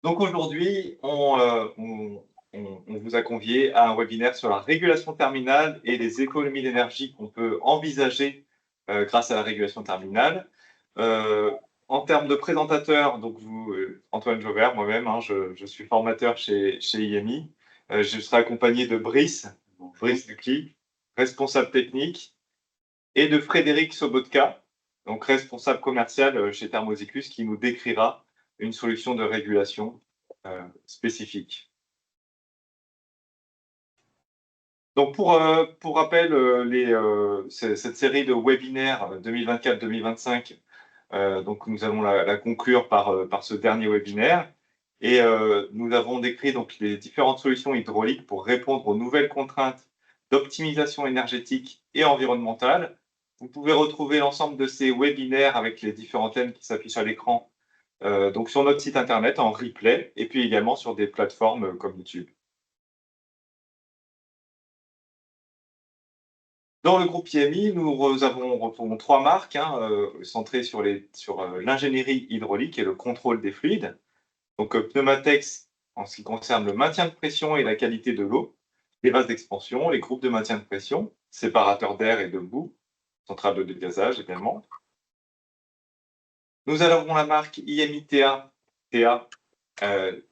Donc aujourd'hui, on vous a convié à un webinaire sur la régulation terminale et les économies d'énergie qu'on peut envisager grâce à la régulation terminale. En termes de présentateur, donc vous, Antoine Jaubert, moi-même, hein, je suis formateur chez IMI. Je serai accompagné de Brice Ducly, responsable technique, et de Frédéric Sobotka, donc responsable commercial chez Thermosicus, qui nous décrira une solution de régulation spécifique. Donc pour rappel, cette série de webinaires 2024-2025, donc nous allons la conclure par ce dernier webinaire. Et nous avons décrit donc les différentes solutions hydrauliques pour répondre aux nouvelles contraintes d'optimisation énergétique et environnementale. Vous pouvez retrouver l'ensemble de ces webinaires avec les différents thèmes qui s'affichent à l'écran donc sur notre site internet en replay et puis également sur des plateformes comme YouTube. Dans le groupe IMI, nous retrouvons trois marques centrées sur l'ingénierie hydraulique et le contrôle des fluides. Donc Pneumatex en ce qui concerne le maintien de pression et la qualité de l'eau, les vases d'expansion, les groupes de maintien de pression, séparateurs d'air et de boue, centrales de dégazage également. Nous avons la marque IMI TA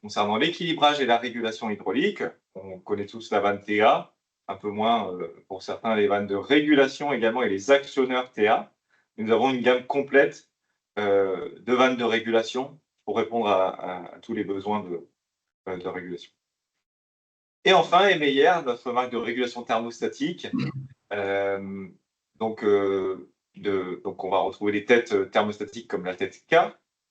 concernant l'équilibrage et la régulation hydraulique. On connaît tous la vanne TA, un peu moins pour certains les vannes de régulation également et les actionneurs TA. Nous avons une gamme complète de vannes de régulation pour répondre à tous les besoins de régulation. Et enfin, Meyer, notre marque de régulation thermostatique. Donc on va retrouver les têtes thermostatiques comme la tête K,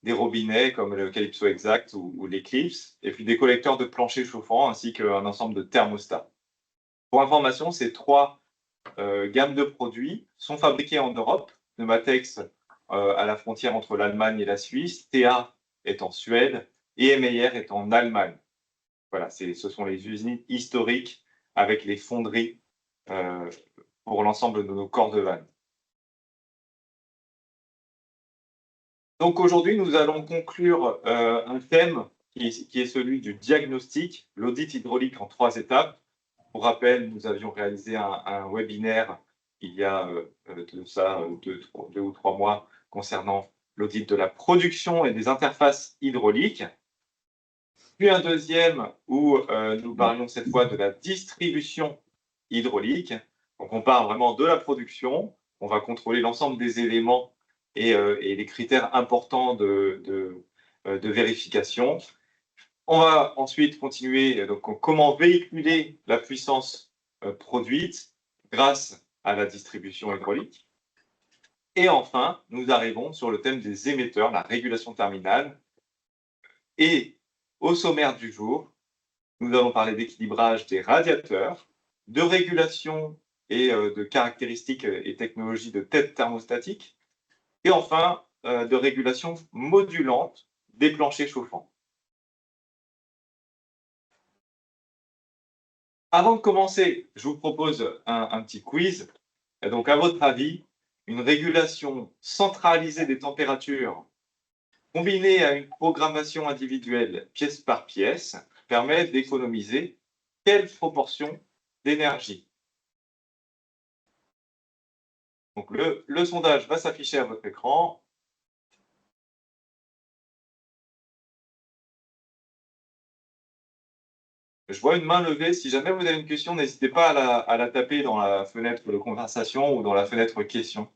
des robinets comme le Calypso Exact ou l'Eclipse, et puis des collecteurs de plancher chauffant ainsi qu'un ensemble de thermostats. Pour information, ces trois gammes de produits sont fabriquées en Europe. Pneumatex à la frontière entre l'Allemagne et la Suisse, TA est en Suède et Meyer est en Allemagne. Voilà, ce sont les usines historiques avec les fonderies pour l'ensemble de nos corps de vannes. Donc aujourd'hui, nous allons conclure un thème qui est celui du diagnostic, l'audit hydraulique en 3 étapes. Pour rappel, nous avions réalisé un webinaire il y a de ça 2 ou 3 mois concernant l'audit de la production et des interfaces hydrauliques. Puis un deuxième où nous parlions cette fois de la distribution hydraulique. Donc on part vraiment de la production, on va contrôler l'ensemble des éléments et les critères importants de vérification. On va ensuite continuer donc comment véhiculer la puissance produite grâce à la distribution hydraulique. Et enfin, nous arrivons sur le thème des émetteurs, la régulation terminale. Et au sommaire du jour, nous allons parler d'équilibrage des radiateurs, de régulation et de caractéristiques et technologies de tête thermostatique, et enfin de régulation modulante des planchers chauffants. Avant de commencer, je vous propose un petit quiz. Donc, à votre avis, une régulation centralisée des températures combinée à une programmation individuelle pièce par pièce permet d'économiser quelle proportion d'énergie? Donc, le sondage va s'afficher à votre écran. Je vois une main levée. Si jamais vous avez une question, n'hésitez pas à la taper dans la fenêtre de conversation ou dans la fenêtre questions.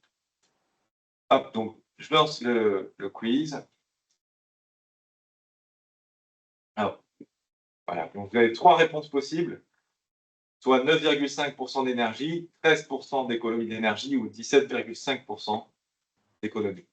Hop, donc, je lance le quiz. Alors, voilà, donc vous avez 3 réponses possibles, soit 9,5% d'énergie, 13% d'économie d'énergie ou 17,5% d'économie.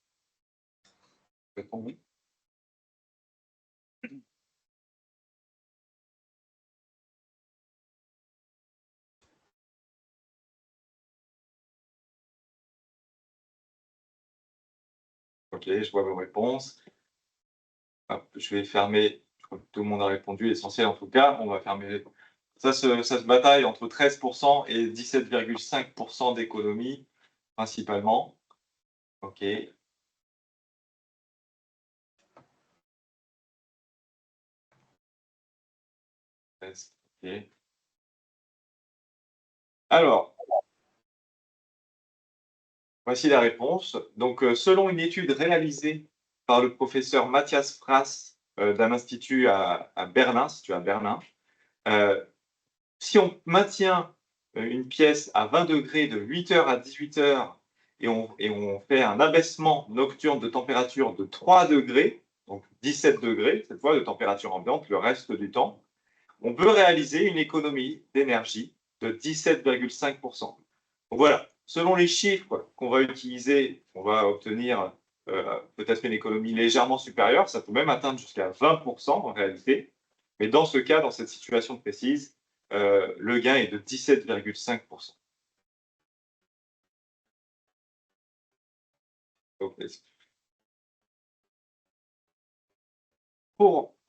Ok, je vois vos réponses. Hop, je vais fermer. Je crois que tout le monde a répondu, l'essentiel en tout cas. On va fermer. Ça se bataille entre 13% et 17,5% d'économie, principalement. Ok. Ok. Alors, voici la réponse. Donc, selon une étude réalisée par le professeur Matthias Frass d'un institut à Berlin, situé à Berlin, euh, si on maintient une pièce à 20 degrés de 8 heures à 18 heures et on fait un abaissement nocturne de température de 3 degrés, donc 17 degrés, cette fois de température ambiante, le reste du temps, on peut réaliser une économie d'énergie de 17,5%. Donc voilà, selon les chiffres qu'on va utiliser, on va obtenir peut-être une économie légèrement supérieure, ça peut même atteindre jusqu'à 20% en réalité. Mais dans ce cas, dans cette situation précise, le gain est de 17,5%. Donc,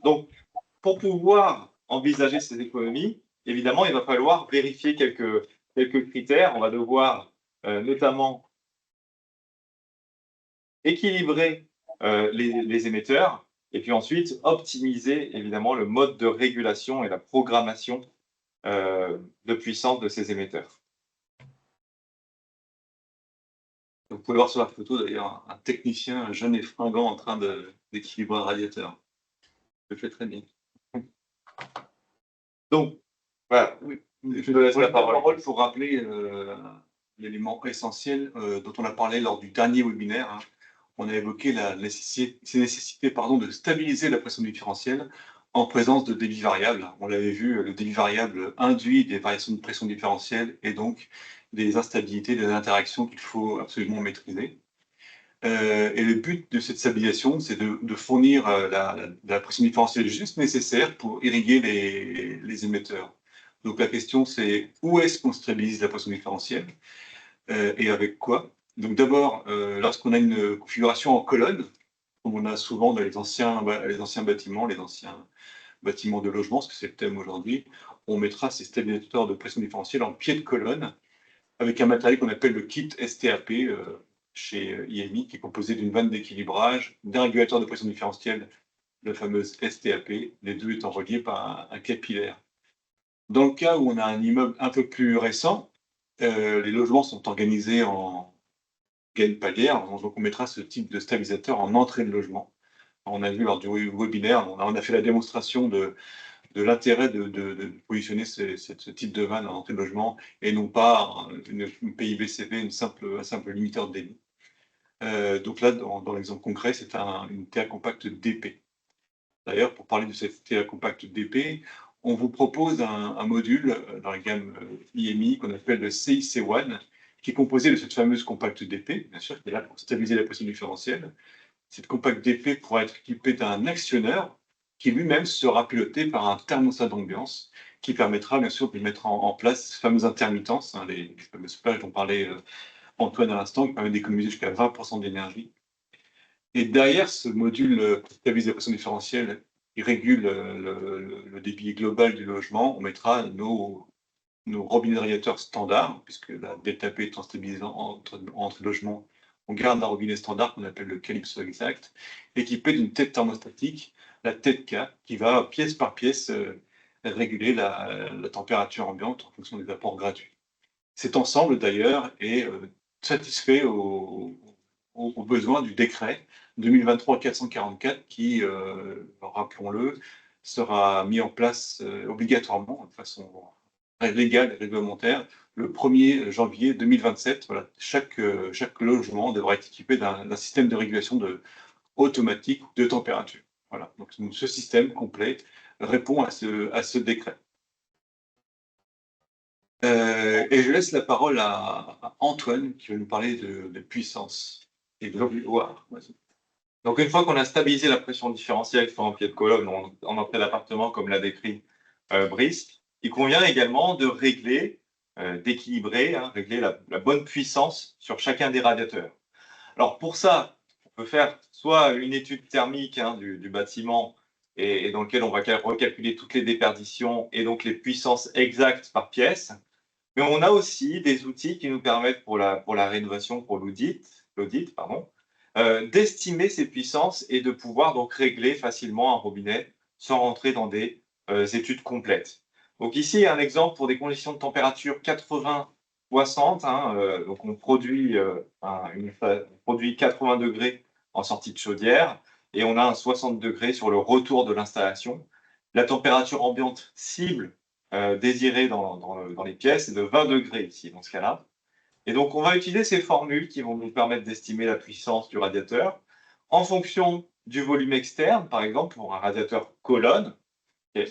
donc, pour pouvoir envisager ces économies, évidemment, il va falloir vérifier quelques critères. On va devoir notamment équilibrer les émetteurs et puis ensuite optimiser évidemment le mode de régulation et la programmation de puissance de ces émetteurs. Vous pouvez voir sur la photo d'ailleurs un technicien jeune et fringant en train d'équilibrer un radiateur. Je le fais très bien. Donc, voilà, Oui. je te laisse la parole. Pour rappeler l'élément essentiel dont on a parlé lors du dernier webinaire. Hein. On a évoqué la nécessité de stabiliser la pression différentielle en présence de débits variables. On l'avait vu, le débit variable induit des variations de pression différentielle et donc des instabilités, des interactions qu'il faut absolument maîtriser. Et le but de cette stabilisation, c'est de fournir la pression différentielle juste nécessaire pour irriguer les émetteurs. Donc la question, c'est où est-ce qu'on stabilise la pression différentielle et avec quoi? Donc d'abord, lorsqu'on a une configuration en colonne, comme on a souvent dans les anciens bâtiments, les anciens bâtiments de logement, parce que c'est le thème aujourd'hui, on mettra ces stabilisateurs de pression différentielle en pied de colonne avec un matériel qu'on appelle le kit STAP chez IMI, qui est composé d'une vanne d'équilibrage, d'un régulateur de pression différentielle, la fameuse STAP, les deux étant reliés par un capillaire. Dans le cas où on a un immeuble un peu plus récent, les logements sont organisés en gaine palière, donc on mettra ce type de stabilisateur en entrée de logement. On a vu lors du webinaire, on a fait la démonstration de l'intérêt de positionner ce type de vanne en entrée de logement et non pas une PIVCV, un simple limiteur de débit. Donc là, dans l'exemple concret, c'est une TA compacte DP. D'ailleurs, pour parler de cette TA compacte DP, on vous propose un module dans la gamme IMI qu'on appelle le CIC1, qui est composé de cette fameuse compacte DP, bien sûr, qui est là pour stabiliser la pression différentielle. Cette compacte DP pourra être équipée d'un actionneur qui lui-même sera piloté par un thermostat d'ambiance qui permettra bien sûr de mettre en place ces fameuses intermittences, hein, les fameuses plages dont parlait Antoine à l'instant, qui permet d'économiser jusqu'à 20% d'énergie. Et derrière ce module pour stabiliser la pression différentielle, qui régule le débit global du logement, on mettra nos robinets de radiateurs standards, puisque la ΔP étant stabilisée entre logements, on garde un robinet standard qu'on appelle le Calypso Exact, équipé d'une tête thermostatique, la tête K, qui va pièce par pièce réguler la température ambiante en fonction des apports gratuits. Cet ensemble, d'ailleurs, est satisfait aux besoins du décret 2023-444 qui, rappelons-le, sera mis en place obligatoirement de façon légale et réglementaire le 1er janvier 2027. Voilà, chaque logement devra être équipé d'un système de régulation automatique de température. Voilà, donc ce système complet répond à ce décret. Et je laisse la parole à Antoine qui va nous parler de puissance et de pouvoir. Donc, une fois qu'on a stabilisé la pression différentielle soit en pied de colonne en entrée d'appartement, comme l'a décrit Brice, il convient également de régler, d'équilibrer, hein, régler la bonne puissance sur chacun des radiateurs. Alors, pour ça, on peut faire soit une étude thermique hein, du bâtiment et dans lequel on va recalculer toutes les déperditions et donc les puissances exactes par pièce. Mais on a aussi des outils qui nous permettent pour la rénovation, pour l'audit, d'estimer ces puissances et de pouvoir donc régler facilement un robinet sans rentrer dans des études complètes. Donc ici, un exemple pour des conditions de température 80-60. Donc on produit, on produit 80 degrés en sortie de chaudière et on a un 60 degrés sur le retour de l'installation. La température ambiante cible désirée dans les pièces est de 20 degrés ici, dans ce cas-là. Et donc, on va utiliser ces formules qui vont nous permettre d'estimer la puissance du radiateur en fonction du volume externe, par exemple, pour un radiateur colonne. Ok.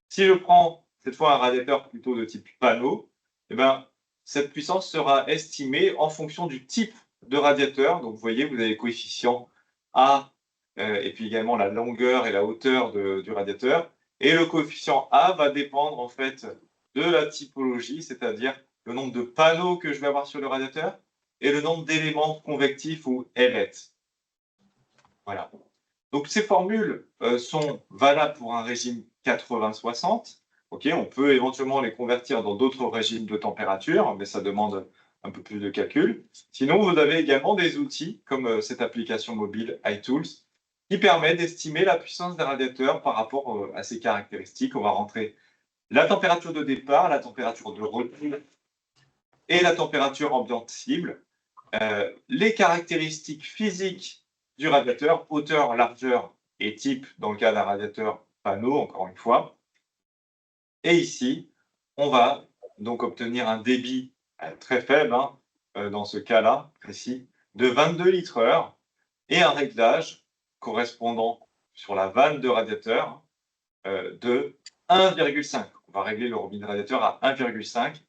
Si je prends cette fois un radiateur plutôt de type panneau, eh ben, cette puissance sera estimée en fonction du type de radiateur. Donc, vous voyez, vous avez les coefficients A et puis également la longueur et la hauteur du radiateur. Et le coefficient A va dépendre en fait de la typologie, c'est-à-dire le nombre de panneaux que je vais avoir sur le radiateur et le nombre d'éléments convectifs ou ailettes. Voilà. Donc ces formules sont valables pour un régime 80-60. Ok, on peut éventuellement les convertir dans d'autres régimes de température, mais ça demande un peu plus de calcul. Sinon, vous avez également des outils comme cette application mobile iTools qui permet d'estimer la puissance d'un radiateur par rapport à ses caractéristiques. On va rentrer la température de départ, la température de retour et la température ambiante cible. Les caractéristiques physiques du radiateur, hauteur, largeur et type dans le cas d'un radiateur panneau, encore une fois. Et ici, on va donc obtenir un débit très faible, dans ce cas-là précis, de 22 litres heure et un réglage correspondant sur la vanne de radiateur de 1,5. On va régler le robinet radiateur à 1,5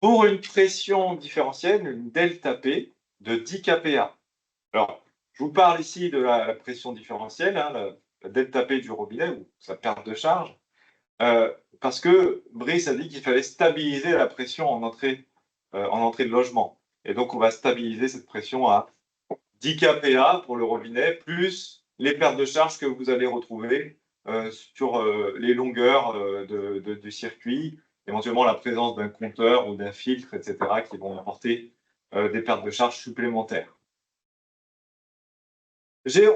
pour une pression différentielle, une delta P de 10 kPa. Alors, je vous parle ici de la pression différentielle, la delta P du robinet, ou sa perte de charge, parce que Brice a dit qu'il fallait stabiliser la pression en entrée de logement. Et donc, on va stabiliser cette pression à 10 kPa pour le robinet, plus les pertes de charge que vous allez retrouver sur les longueurs du circuit, éventuellement la présence d'un compteur ou d'un filtre, etc., qui vont apporter des pertes de charge supplémentaires.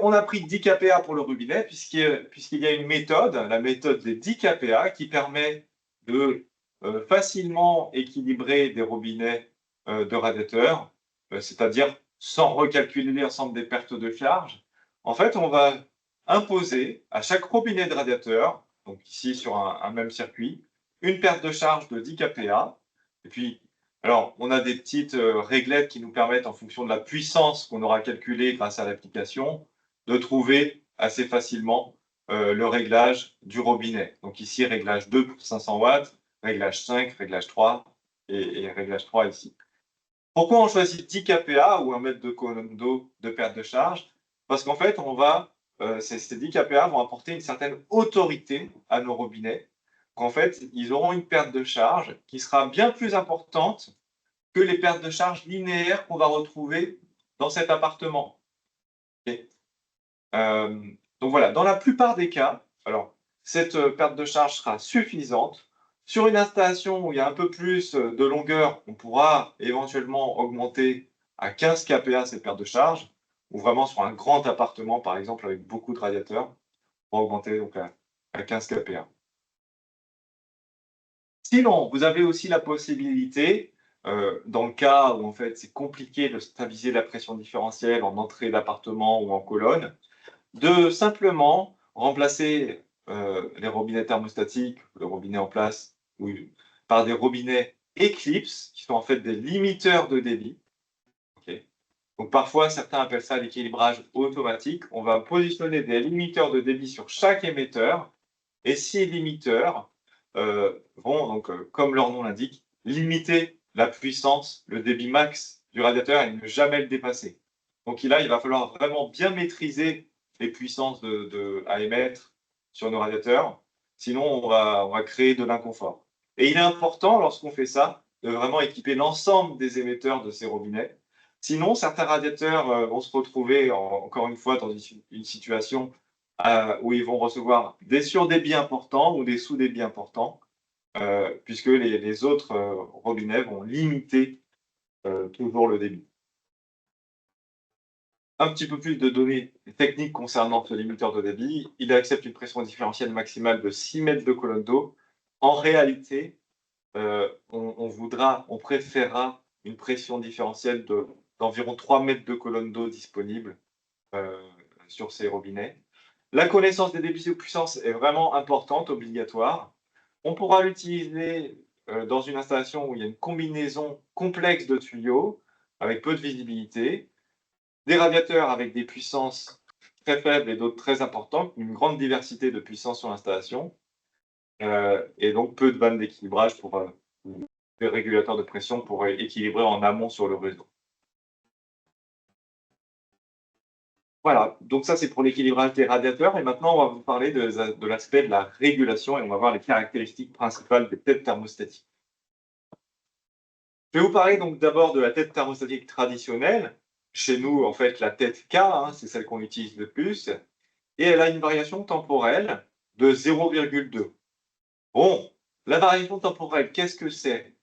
On a pris 10 kPa pour le robinet, puisqu'il y a une méthode, la méthode des 10 kPa, qui permet de facilement équilibrer des robinets de radiateurs, c'est-à-dire sans recalculer l'ensemble des pertes de charge. En fait, on va imposer à chaque robinet de radiateur, donc ici sur un même circuit, une perte de charge de 10 kPa. Et puis, alors, on a des petites réglettes qui nous permettent, en fonction de la puissance qu'on aura calculée grâce à l'application, de trouver assez facilement le réglage du robinet. Donc ici, réglage 2 pour 500 watts, réglage 5, réglage 3 et réglage 3 ici. Pourquoi on choisit 10 kPa ou un mètre de colonne d'eau de perte de charge? Parce qu'en fait, ces 10 kPa vont apporter une certaine autorité à nos robinets. Qu'en fait, ils auront une perte de charge qui sera bien plus importante que les pertes de charge linéaires qu'on va retrouver dans cet appartement. Okay. Donc voilà, dans la plupart des cas, alors, cette perte de charge sera suffisante. Sur une installation où il y a un peu plus de longueur, on pourra éventuellement augmenter à 15 kPa cette perte de charge, ou vraiment sur un grand appartement, par exemple, avec beaucoup de radiateurs, on va augmenter donc à 15 kPa. Sinon, vous avez aussi la possibilité, dans le cas où en fait c'est compliqué de stabiliser la pression différentielle en entrée d'appartement ou en colonne, de simplement remplacer les robinets thermostatiques, le robinet en place, par des robinets Eclipse, qui sont en fait des limiteurs de débit. Okay. Donc parfois, certains appellent ça l'équilibrage automatique. On va positionner des limiteurs de débit sur chaque émetteur, et ces limiteurs vont, donc, comme leur nom l'indique, limiter la puissance, le débit max du radiateur et ne jamais le dépasser. Donc là, il va falloir vraiment bien maîtriser les puissances à émettre sur nos radiateurs, sinon on va créer de l'inconfort. Et il est important, lorsqu'on fait ça, de vraiment équiper l'ensemble des émetteurs de ces robinets. Sinon, certains radiateurs vont se retrouver, encore une fois, dans une situation où ils vont recevoir des surdébits importants ou des sous-débits importants, puisque les autres robinets vont limiter toujours le débit. Un petit peu plus de données techniques concernant ce limiteur de débit. Il accepte une pression différentielle maximale de 6 mètres de colonne d'eau en réalité, on préférera une pression différentielle d'environ 3 mètres de colonne d'eau disponible sur ces robinets. La connaissance des débits de puissance est vraiment importante, obligatoire. On pourra l'utiliser dans une installation où il y a une combinaison complexe de tuyaux avec peu de visibilité, des radiateurs avec des puissances très faibles et d'autres très importantes, une grande diversité de puissance sur l'installation, et donc peu de vannes d'équilibrage pour des régulateurs de pression pour équilibrer en amont sur le réseau. Voilà, donc ça c'est pour l'équilibrage des radiateurs, et maintenant on va vous parler de l'aspect de la régulation, et on va voir les caractéristiques principales des têtes thermostatiques. Je vais vous parler donc d'abord de la tête thermostatique traditionnelle. Chez nous, en fait, la tête K, c'est celle qu'on utilise le plus, et elle a une variation temporelle de 0,2. Bon, la variation temporelle, qu'est-ce que c'est?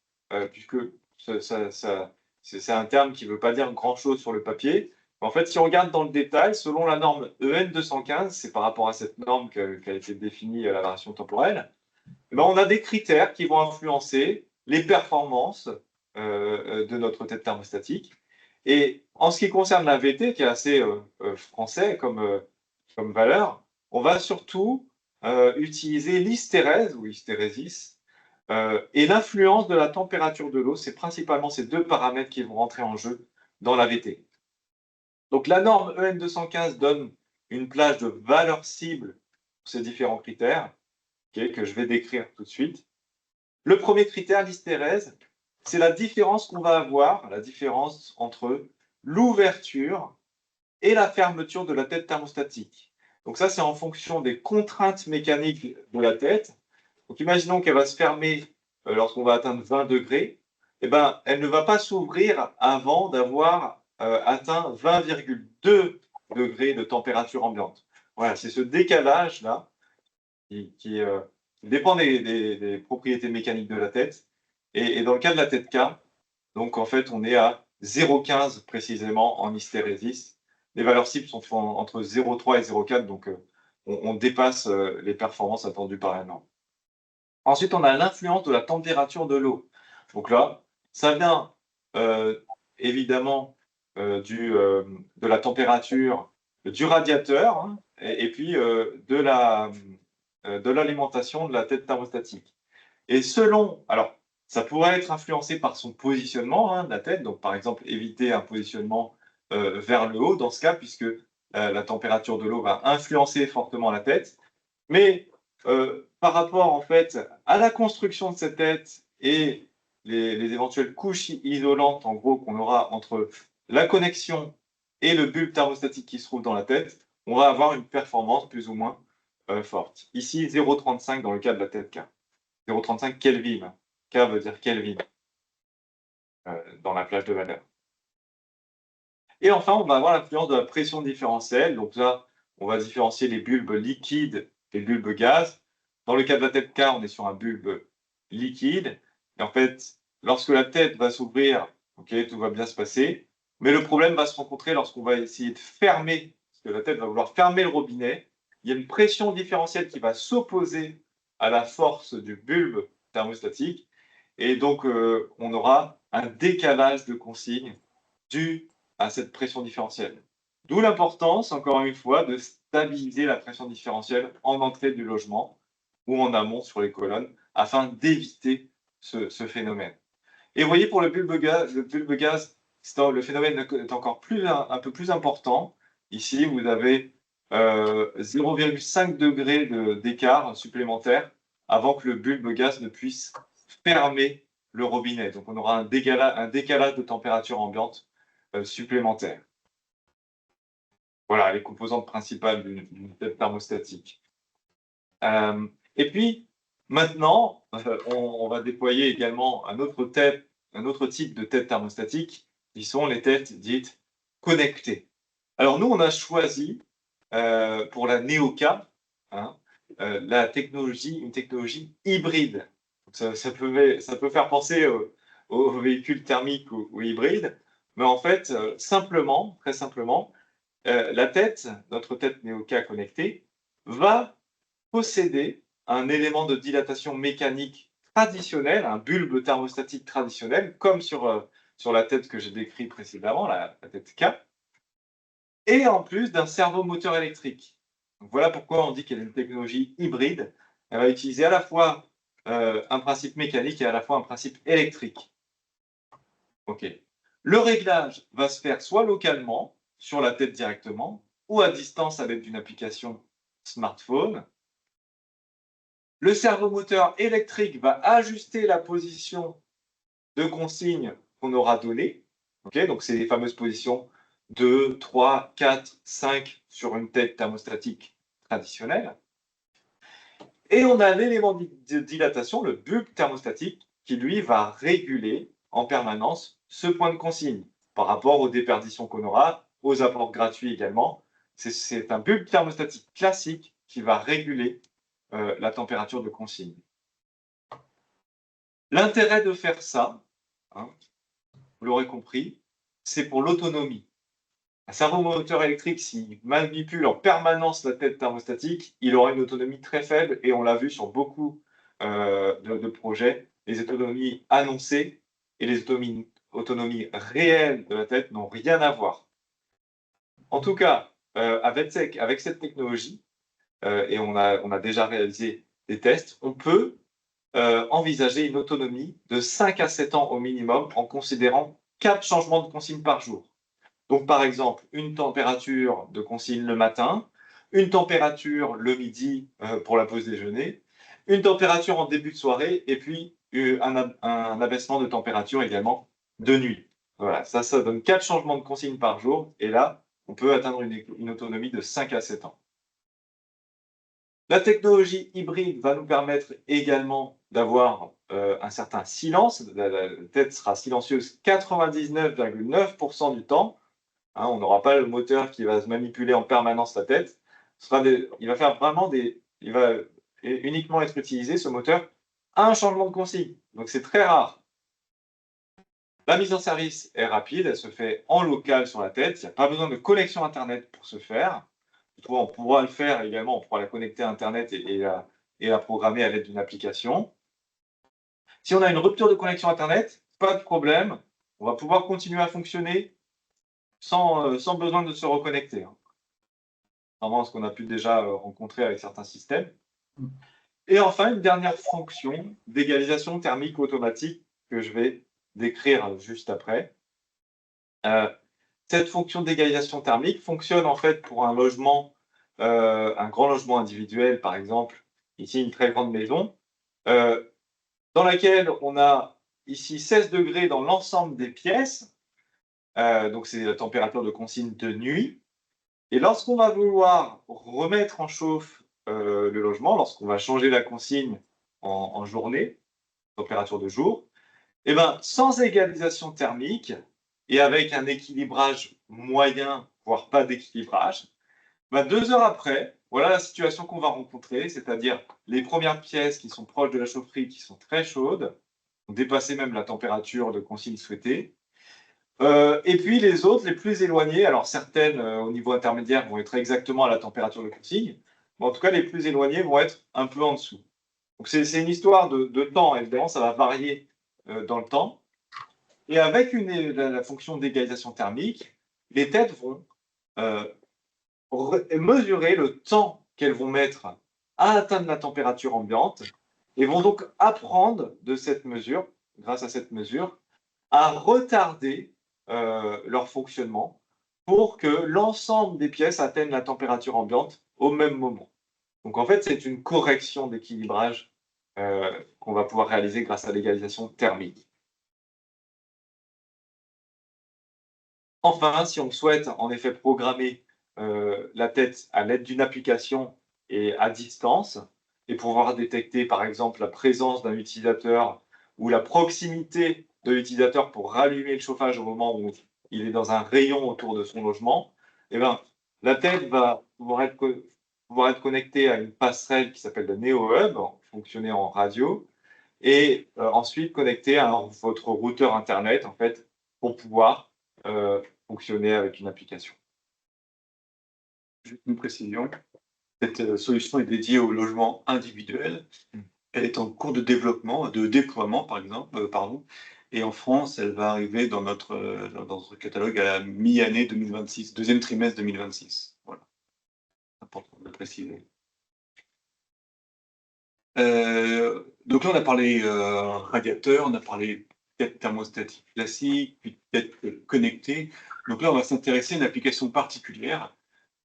Puisque c'est un terme qui ne veut pas dire grand-chose sur le papier. En fait, si on regarde dans le détail, selon la norme EN 215, c'est par rapport à cette norme qu'a été définie la variation temporelle, eh ben, on a des critères qui vont influencer les performances de notre tête thermostatique. Et en ce qui concerne la VT, qui est assez français comme valeur, on va surtout utiliser l'hystérèse ou hystérésis et l'influence de la température de l'eau. C'est principalement ces deux paramètres qui vont rentrer en jeu dans la VT. Donc la norme EN 215 donne une plage de valeurs cibles pour ces différents critères, que je vais décrire tout de suite. Le premier critère, l'hystérèse, c'est la différence qu'on va avoir, la différence entre l'ouverture et la fermeture de la tête thermostatique. Donc ça, c'est en fonction des contraintes mécaniques de la tête. Donc imaginons qu'elle va se fermer lorsqu'on va atteindre 20 degrés. Eh ben, elle ne va pas s'ouvrir avant d'avoir atteint 20,2 degrés de température ambiante. Voilà, c'est ce décalage-là qui dépend des propriétés mécaniques de la tête. Et dans le cas de la tête K, donc en fait, on est à 0,15 précisément en hystérésis. Les valeurs cibles sont entre 0,3 et 0,4, donc on dépasse les performances attendues par la norme. Ensuite, on a l'influence de la température de l'eau. Donc là, ça vient évidemment de la température du radiateur, et puis de l'alimentation de la tête thermostatique. Et selon, alors, ça pourrait être influencé par son positionnement de la tête, donc par exemple éviter un positionnement vers le haut dans ce cas, puisque la température de l'eau va influencer fortement la tête. Mais par rapport en fait à la construction de cette tête et les éventuelles couches isolantes en gros qu'on aura entre la connexion et le bulbe thermostatique qui se trouve dans la tête, on va avoir une performance plus ou moins forte. Ici 0,35 dans le cas de la tête K. 0,35 Kelvin. K veut dire Kelvin dans la plage de valeur. Et enfin, on va avoir l'influence de la pression différentielle. Donc là, on va différencier les bulbes liquides et les bulbes gaz. Dans le cas de la tête K, on est sur un bulbe liquide. Et en fait, lorsque la tête va s'ouvrir, tout va bien se passer. Mais le problème va se rencontrer lorsqu'on va essayer de fermer, parce que la tête va vouloir fermer le robinet. Il y a une pression différentielle qui va s'opposer à la force du bulbe thermostatique. Et donc, on aura un décalage de consigne dû à cette pression différentielle. D'où l'importance, encore une fois, de stabiliser la pression différentielle en entrée du logement ou en amont sur les colonnes afin d'éviter ce phénomène. Et vous voyez, pour le bulbe gaz, le phénomène est encore un peu plus important. Ici, vous avez 0,5 degrés d'écart supplémentaire avant que le bulbe gaz ne puisse fermer le robinet. Donc, on aura un décalage de température ambiante supplémentaire. Voilà les composantes principales d'une tête thermostatique. Et puis, maintenant, on va déployer également un autre type de tête thermostatique, qui sont les têtes dites connectées. Alors nous, on a choisi pour la Neoka une technologie hybride. Donc ça peut faire penser aux véhicules thermiques ou hybrides, mais en fait, très simplement, notre tête Neoka connectée, va posséder un élément de dilatation mécanique traditionnel, un bulbe thermostatique traditionnel, comme sur la tête que j'ai décrit précédemment, la tête K, et en plus d'un servomoteur électrique. Donc voilà pourquoi on dit qu'elle est une technologie hybride. Elle va utiliser à la fois un principe mécanique et à la fois un principe électrique. OK. Le réglage va se faire soit localement, sur la tête directement, ou à distance avec d'une application smartphone. Le servomoteur électrique va ajuster la position de consigne qu'on aura donnée. Okay, donc, c'est les fameuses positions 2, 3, 4, 5 sur une tête thermostatique traditionnelle. Et on a l'élément de dilatation, le bulbe thermostatique, qui lui va réguler en permanence ce point de consigne par rapport aux déperditions qu'on aura, aux apports gratuits également. C'est un bulbe thermostatique classique qui va réguler la température de consigne. L'intérêt de faire ça, hein, vous l'aurez compris, c'est pour l'autonomie. Un servomoteur électrique, s'il manipule en permanence la tête thermostatique, il aura une autonomie très faible, et on l'a vu sur beaucoup de projets. Les autonomies annoncées et les autonomies réelles de la tête n'ont rien à voir. En tout cas, avec cette technologie, et on a déjà réalisé des tests, on peut envisager une autonomie de 5 à 7 ans au minimum en considérant 4 changements de consigne par jour. Donc, par exemple, une température de consigne le matin, une température le midi pour la pause déjeuner, une température en début de soirée, et puis un abaissement de température également de nuit. Voilà, ça donne 4 changements de consigne par jour, et là, on peut atteindre une autonomie de 5 à 7 ans. La technologie hybride va nous permettre également d'avoir un certain silence. La tête sera silencieuse 99,9% du temps. Hein, on n'aura pas le moteur qui va se manipuler en permanence la tête. Il va faire vraiment il va uniquement être utilisé, ce moteur, à un changement de consigne. Donc c'est très rare. La mise en service est rapide, elle se fait en local sur la tête. Il n'y a pas besoin de connexion Internet pour se faire. On pourra le faire également, on pourra la connecter à Internet et la programmer à l'aide d'une application. Si on a une rupture de connexion Internet, pas de problème, on va pouvoir continuer à fonctionner sans besoin de se reconnecter. Vraiment ce qu'on a pu déjà rencontrer avec certains systèmes. Et enfin, une dernière fonction d'égalisation thermique automatique que je vais décrire juste après. Cette fonction d'égalisation thermique fonctionne en fait pour un logement, un grand logement individuel, par exemple, ici une très grande maison, dans laquelle on a ici 16 degrés dans l'ensemble des pièces. Donc c'est la température de consigne de nuit. Et lorsqu'on va vouloir remettre en chauffe le logement, lorsqu'on va changer la consigne en journée, température de jour, eh ben, sans égalisation thermique et avec un équilibrage moyen, voire pas d'équilibrage, ben 2 heures après, voilà la situation qu'on va rencontrer, c'est-à-dire les premières pièces qui sont proches de la chaufferie, qui sont très chaudes, ont dépassé même la température de consigne souhaitée. Et puis les autres, les plus éloignées, alors certaines au niveau intermédiaire vont être exactement à la température de consigne, mais en tout cas les plus éloignées vont être un peu en dessous. Donc c'est une histoire de temps, évidemment, ça va varier dans le temps. Et avec la fonction d'égalisation thermique, les têtes vont mesurer le temps qu'elles vont mettre à atteindre la température ambiante et vont donc apprendre de cette mesure, grâce à cette mesure, à retarder leur fonctionnement pour que l'ensemble des pièces atteignent la température ambiante au même moment. Donc en fait, c'est une correction d'équilibrage qu'on va pouvoir réaliser grâce à l'égalisation thermique. Enfin, si on souhaite en effet programmer la tête à l'aide d'une application et à distance, et pouvoir détecter par exemple la présence d'un utilisateur ou la proximité de l'utilisateur pour rallumer le chauffage au moment où il est dans un rayon autour de son logement, eh ben, la tête va pouvoir être connectée à une passerelle qui s'appelle le NeoHub, fonctionner en radio, et ensuite connectée à votre routeur Internet en fait, pour pouvoir fonctionner avec une application. Juste une précision. Cette solution est dédiée au logement individuel. Elle est en cours de développement, de déploiement, par exemple, pardon. Et en France, elle va arriver dans notre catalogue à la mi-année 2026, deuxième trimestre 2026. Voilà, important de le préciser. Donc là, on a parlé radiateur, on a parlé peut-être thermostatique classique, puis peut-être connecté. Donc là, on va s'intéresser à une application particulière,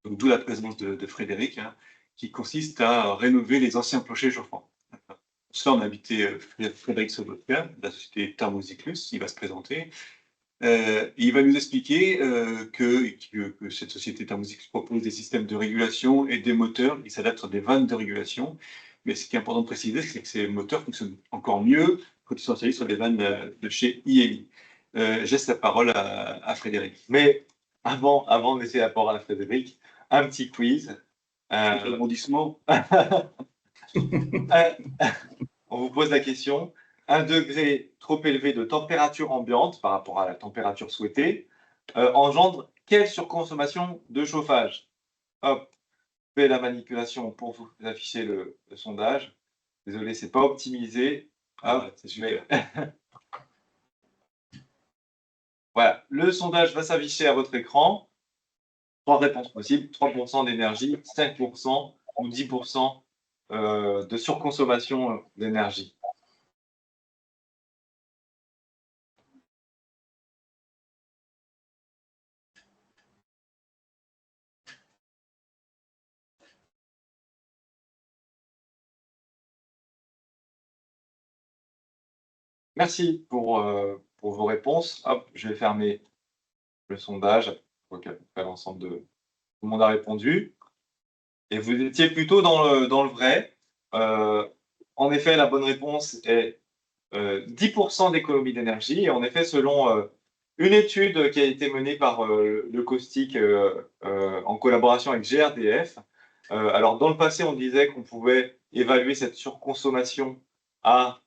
donc d'où la présence de Frédéric, hein, qui consiste à rénover les anciens clochers chauffants. Pour cela, on a invité Frédéric Sobotka, de la société Thermozyklus, il va se présenter. Il va nous expliquer que cette société Thermozyklus propose des systèmes de régulation et des moteurs qui s'adaptent sur des vannes de régulation. Mais ce qui est important de préciser, c'est que ces moteurs fonctionnent encore mieux quand ils sont installés sur des vannes de chez IMI. Je laisse la parole à Frédéric. Mais avant de laisser la parole à Frédéric, un petit quiz. Rebondissement. On vous pose la question. Un degré trop élevé de température ambiante par rapport à la température souhaitée engendre quelle surconsommation de chauffage? Hop, je fais la manipulation pour vous afficher le sondage. Désolé, c'est pas optimisé. Hop, c'est super. Voilà, le sondage va s'afficher à votre écran. 3 réponses possibles, 3% d'énergie, 5% ou 10% de surconsommation d'énergie. Merci pour vos réponses. Hop, je vais fermer le sondage. Je vois qu'à peu près l'ensemble de tout le monde a répondu. Et vous étiez plutôt dans le vrai. En effet, la bonne réponse est 10% d'économie d'énergie. Et en effet, selon une étude qui a été menée par le Caustic en collaboration avec GRDF, alors dans le passé, on disait qu'on pouvait évaluer cette surconsommation à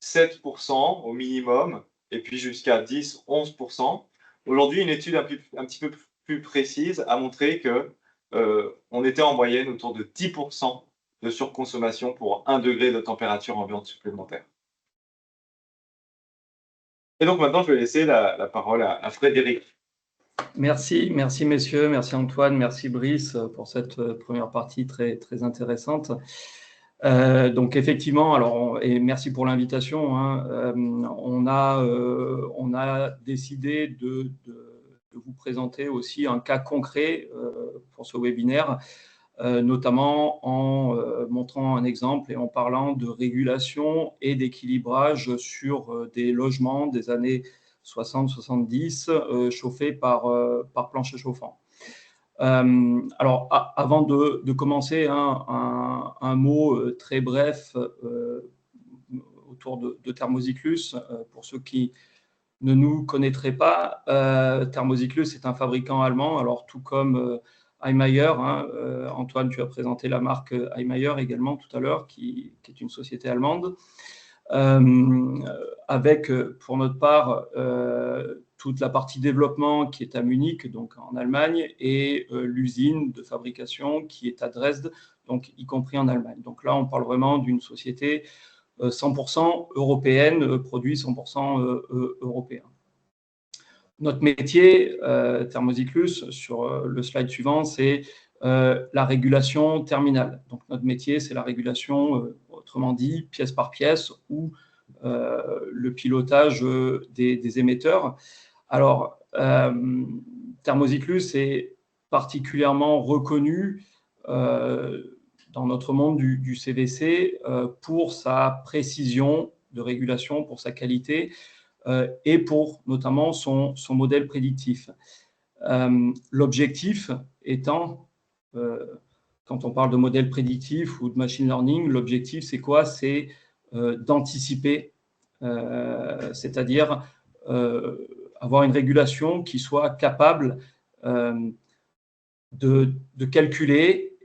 7% au minimum, et puis jusqu'à 10-11%. Aujourd'hui, une étude un petit peu plus précise a montré que on était en moyenne autour de 10% de surconsommation pour 1 degré de température ambiante supplémentaire. Et donc maintenant, je vais laisser la parole à Frédéric. Merci messieurs, merci Antoine, merci Brice pour cette première partie très, très intéressante. Donc effectivement, et merci pour l'invitation, hein, on a décidé de vous présenter aussi un cas concret pour ce webinaire, notamment en montrant un exemple et en parlant de régulation et d'équilibrage sur des logements des années 60-70 chauffés par plancher chauffant. Alors, avant de commencer, un mot très bref autour de Thermozyklus. Pour ceux qui ne nous connaîtraient pas, Thermozyklus est un fabricant allemand, alors tout comme Heimeyer. Antoine, tu as présenté la marque Heimeyer également tout à l'heure, qui est une société allemande. Avec, pour notre part, toute la partie développement qui est à Munich, donc en Allemagne, et l'usine de fabrication qui est à Dresde, donc y compris en Allemagne. Donc là, on parle vraiment d'une société 100% européenne, produit 100% européen. Notre métier, Thermozyklus, sur le slide suivant, c'est la régulation terminale. Donc notre métier, c'est la régulation, autrement dit, pièce par pièce, ou le pilotage des émetteurs. Alors, Thermozyklus est particulièrement reconnu dans notre monde du CVC pour sa précision de régulation, pour sa qualité et pour notamment son modèle prédictif. L'objectif étant, quand on parle de modèle prédictif ou de machine learning, l'objectif c'est quoi? C'est d'anticiper, c'est-à-dire avoir une régulation qui soit capable de calculer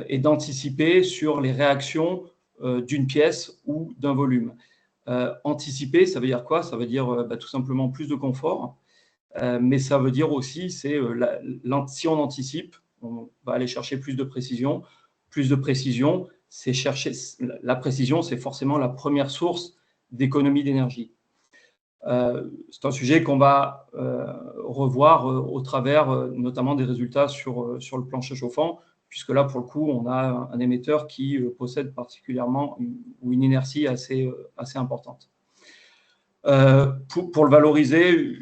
et d'anticiper sur les réactions d'une pièce ou d'un volume. Anticiper, ça veut dire quoi? Ça veut dire tout simplement plus de confort, mais ça veut dire aussi, si on anticipe, on va aller chercher plus de précision, plus de précision, c'est chercher. La précision, c'est forcément la première source d'économie d'énergie. C'est un sujet qu'on va revoir au travers notamment des résultats sur le plancher chauffant, puisque là, pour le coup, on a un émetteur qui possède particulièrement une inertie assez importante. Pour le valoriser,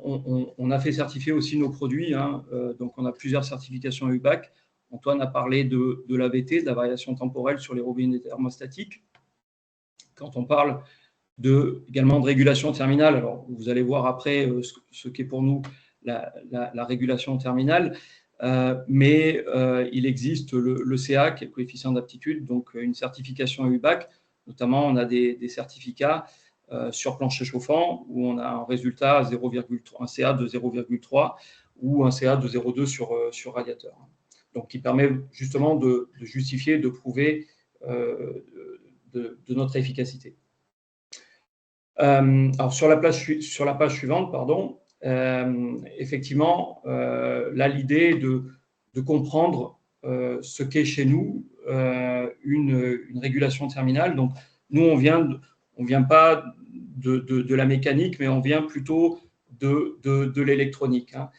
on a fait certifier aussi nos produits, hein, donc on a plusieurs certifications UBAC. Antoine a parlé de l'AVT, de la variation temporelle sur les robinets thermostatiques. Quand on parle également de régulation terminale, alors vous allez voir après ce qu'est pour nous la régulation terminale, mais il existe le CA, qui est le coefficient d'aptitude, donc une certification UBAC. Notamment, on a des certificats sur plancher chauffant où on a un résultat 0,3, un CA de 0,3 ou un CA de 0,2 sur radiateur. Donc, qui permet justement de justifier, de prouver de notre efficacité. Alors, sur la page suivante, pardon, effectivement, là, l'idée est de comprendre ce qu'est chez nous une régulation terminale. Donc, nous, on vient pas de la mécanique, mais on vient plutôt de l'électronique, hein.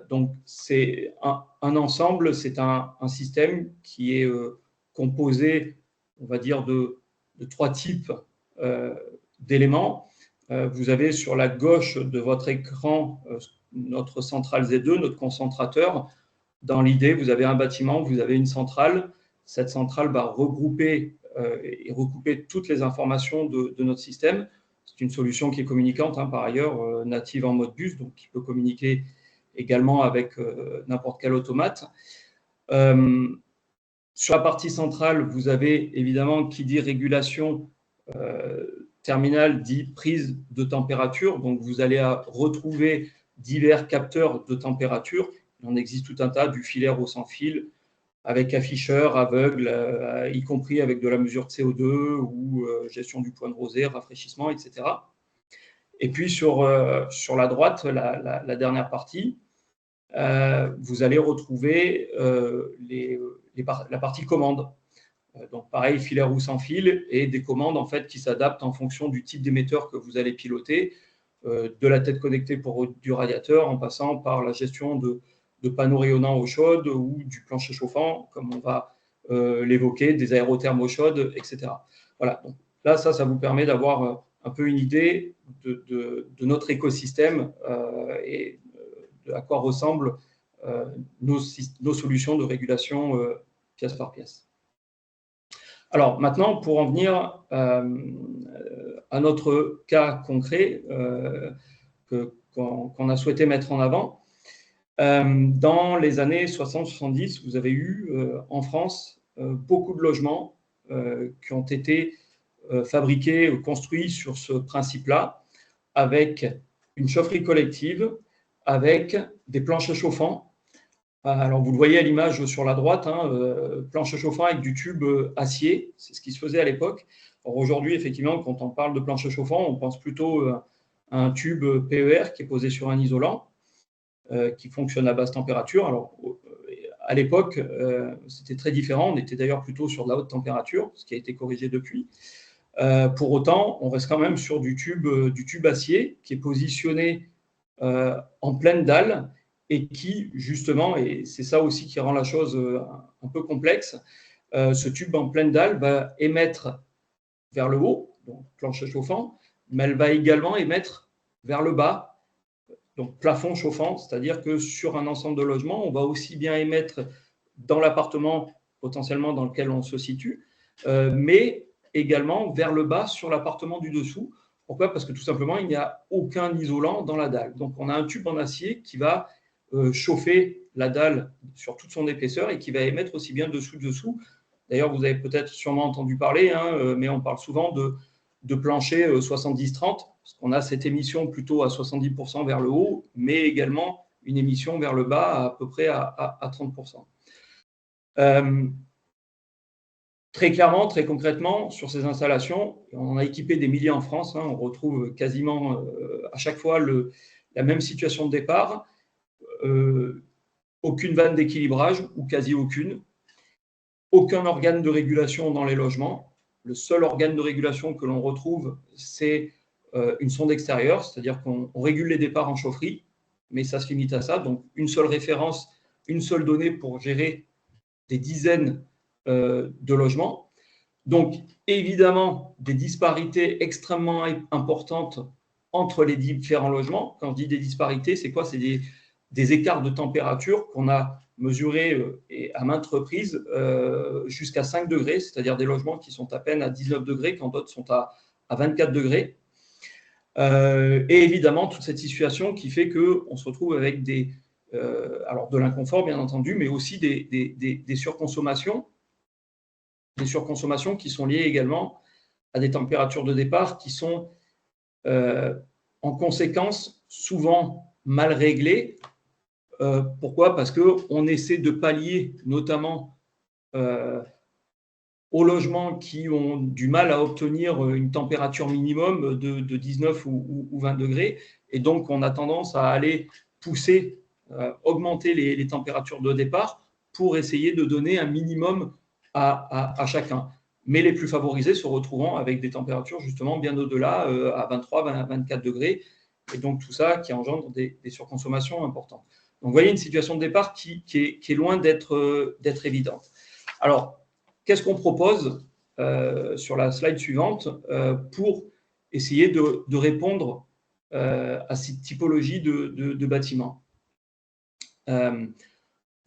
Donc, c'est un ensemble, c'est un système qui est composé, on va dire, de 3 types d'éléments. Vous avez sur la gauche de votre écran notre centrale Z2, notre concentrateur. Dans l'idée, vous avez un bâtiment, vous avez une centrale. Cette centrale va regrouper et recouper toutes les informations de notre système. C'est une solution qui est communicante, hein, par ailleurs, native en mode bus, donc qui peut communiquer également avec n'importe quel automate. Sur la partie centrale, vous avez évidemment, qui dit régulation terminale, dit prise de température. Donc, vous allez retrouver divers capteurs de température. Il en existe tout un tas, du filaire au sans fil, avec afficheur, aveugle, y compris avec de la mesure de CO2 ou gestion du point de rosée, rafraîchissement, etc. Et puis, sur la droite, la dernière partie, vous allez retrouver la partie commande. Donc, pareil, filaire ou sans fil, et des commandes en fait, qui s'adaptent en fonction du type d'émetteur que vous allez piloter, de la tête connectée pour du radiateur, en passant par la gestion de panneaux rayonnants eau chaude ou du plancher chauffant, comme on va l'évoquer, des aérothermes eau chaude, etc. Voilà. Donc, là, ça vous permet d'avoir un peu une idée de notre écosystème et à quoi ressemblent nos solutions de régulation pièce par pièce. Alors maintenant, pour en venir à notre cas concret qu'on a souhaité mettre en avant, dans les années 60-70, vous avez eu en France beaucoup de logements qui ont été fabriqués ou construits sur ce principe-là, avec une chaufferie collective, avec des planchers chauffants. Alors, vous le voyez à l'image sur la droite, hein, plancher chauffant avec du tube acier, c'est ce qui se faisait à l'époque. Aujourd'hui, effectivement, quand on parle de plancher chauffant, on pense plutôt à un tube PER qui est posé sur un isolant, qui fonctionne à basse température. Alors, à l'époque, c'était très différent. On était d'ailleurs plutôt sur de la haute température, ce qui a été corrigé depuis. Pour autant, on reste quand même sur du tube acier qui est positionné en pleine dalle, et qui, justement, et c'est ça aussi qui rend la chose un peu complexe, ce tube en pleine dalle va émettre vers le haut, donc plancher chauffant, mais elle va également émettre vers le bas, donc plafond chauffant, c'est-à-dire que sur un ensemble de logements, on va aussi bien émettre dans l'appartement potentiellement dans lequel on se situe, mais également vers le bas sur l'appartement du dessous. Pourquoi ? Parce que tout simplement, il n'y a aucun isolant dans la dalle. Donc, on a un tube en acier qui va chauffer la dalle sur toute son épaisseur et qui va émettre aussi bien dessous. D'ailleurs, vous avez peut-être sûrement entendu parler, hein, mais on parle souvent de plancher 70-30, parce qu'on a cette émission plutôt à 70% vers le haut, mais également une émission vers le bas à peu près à 30%. Très clairement, très concrètement, sur ces installations, on en a équipé des milliers en France, hein, on retrouve quasiment à chaque fois la même situation de départ. Aucune vanne d'équilibrage, ou quasi aucune. aucun organe de régulation dans les logements. Le seul organe de régulation que l'on retrouve, c'est une sonde extérieure, c'est-à-dire qu'on régule les départs en chaufferie, mais ça se limite à ça. Donc, une seule référence, une seule donnée pour gérer des dizaines de logements. Donc, évidemment, des disparités extrêmement importantes entre les différents logements. Quand je dis des disparités, c'est quoi? C'est des écarts de température qu'on a mesurés à maintes reprises jusqu'à 5 degrés, c'est-à-dire des logements qui sont à peine à 19 degrés quand d'autres sont à 24 degrés. Et évidemment, toute cette situation qui fait qu'on se retrouve avec alors de l'inconfort, bien entendu, mais aussi des surconsommations qui sont liées également à des températures de départ qui sont en conséquence souvent mal réglées. Pourquoi? Parce qu'on essaie de pallier notamment aux logements qui ont du mal à obtenir une température minimum de 19 ou 20 degrés. Et donc, on a tendance à aller pousser, augmenter les températures de départ pour essayer de donner un minimum à chacun. Mais les plus favorisés se retrouvant avec des températures justement bien au-delà, à 23, 24 degrés. Et donc, tout ça qui engendre des surconsommations importantes. Donc, vous voyez une situation de départ qui est loin d'être évidente. Alors, qu'est-ce qu'on propose sur la slide suivante pour essayer de répondre à cette typologie de bâtiments?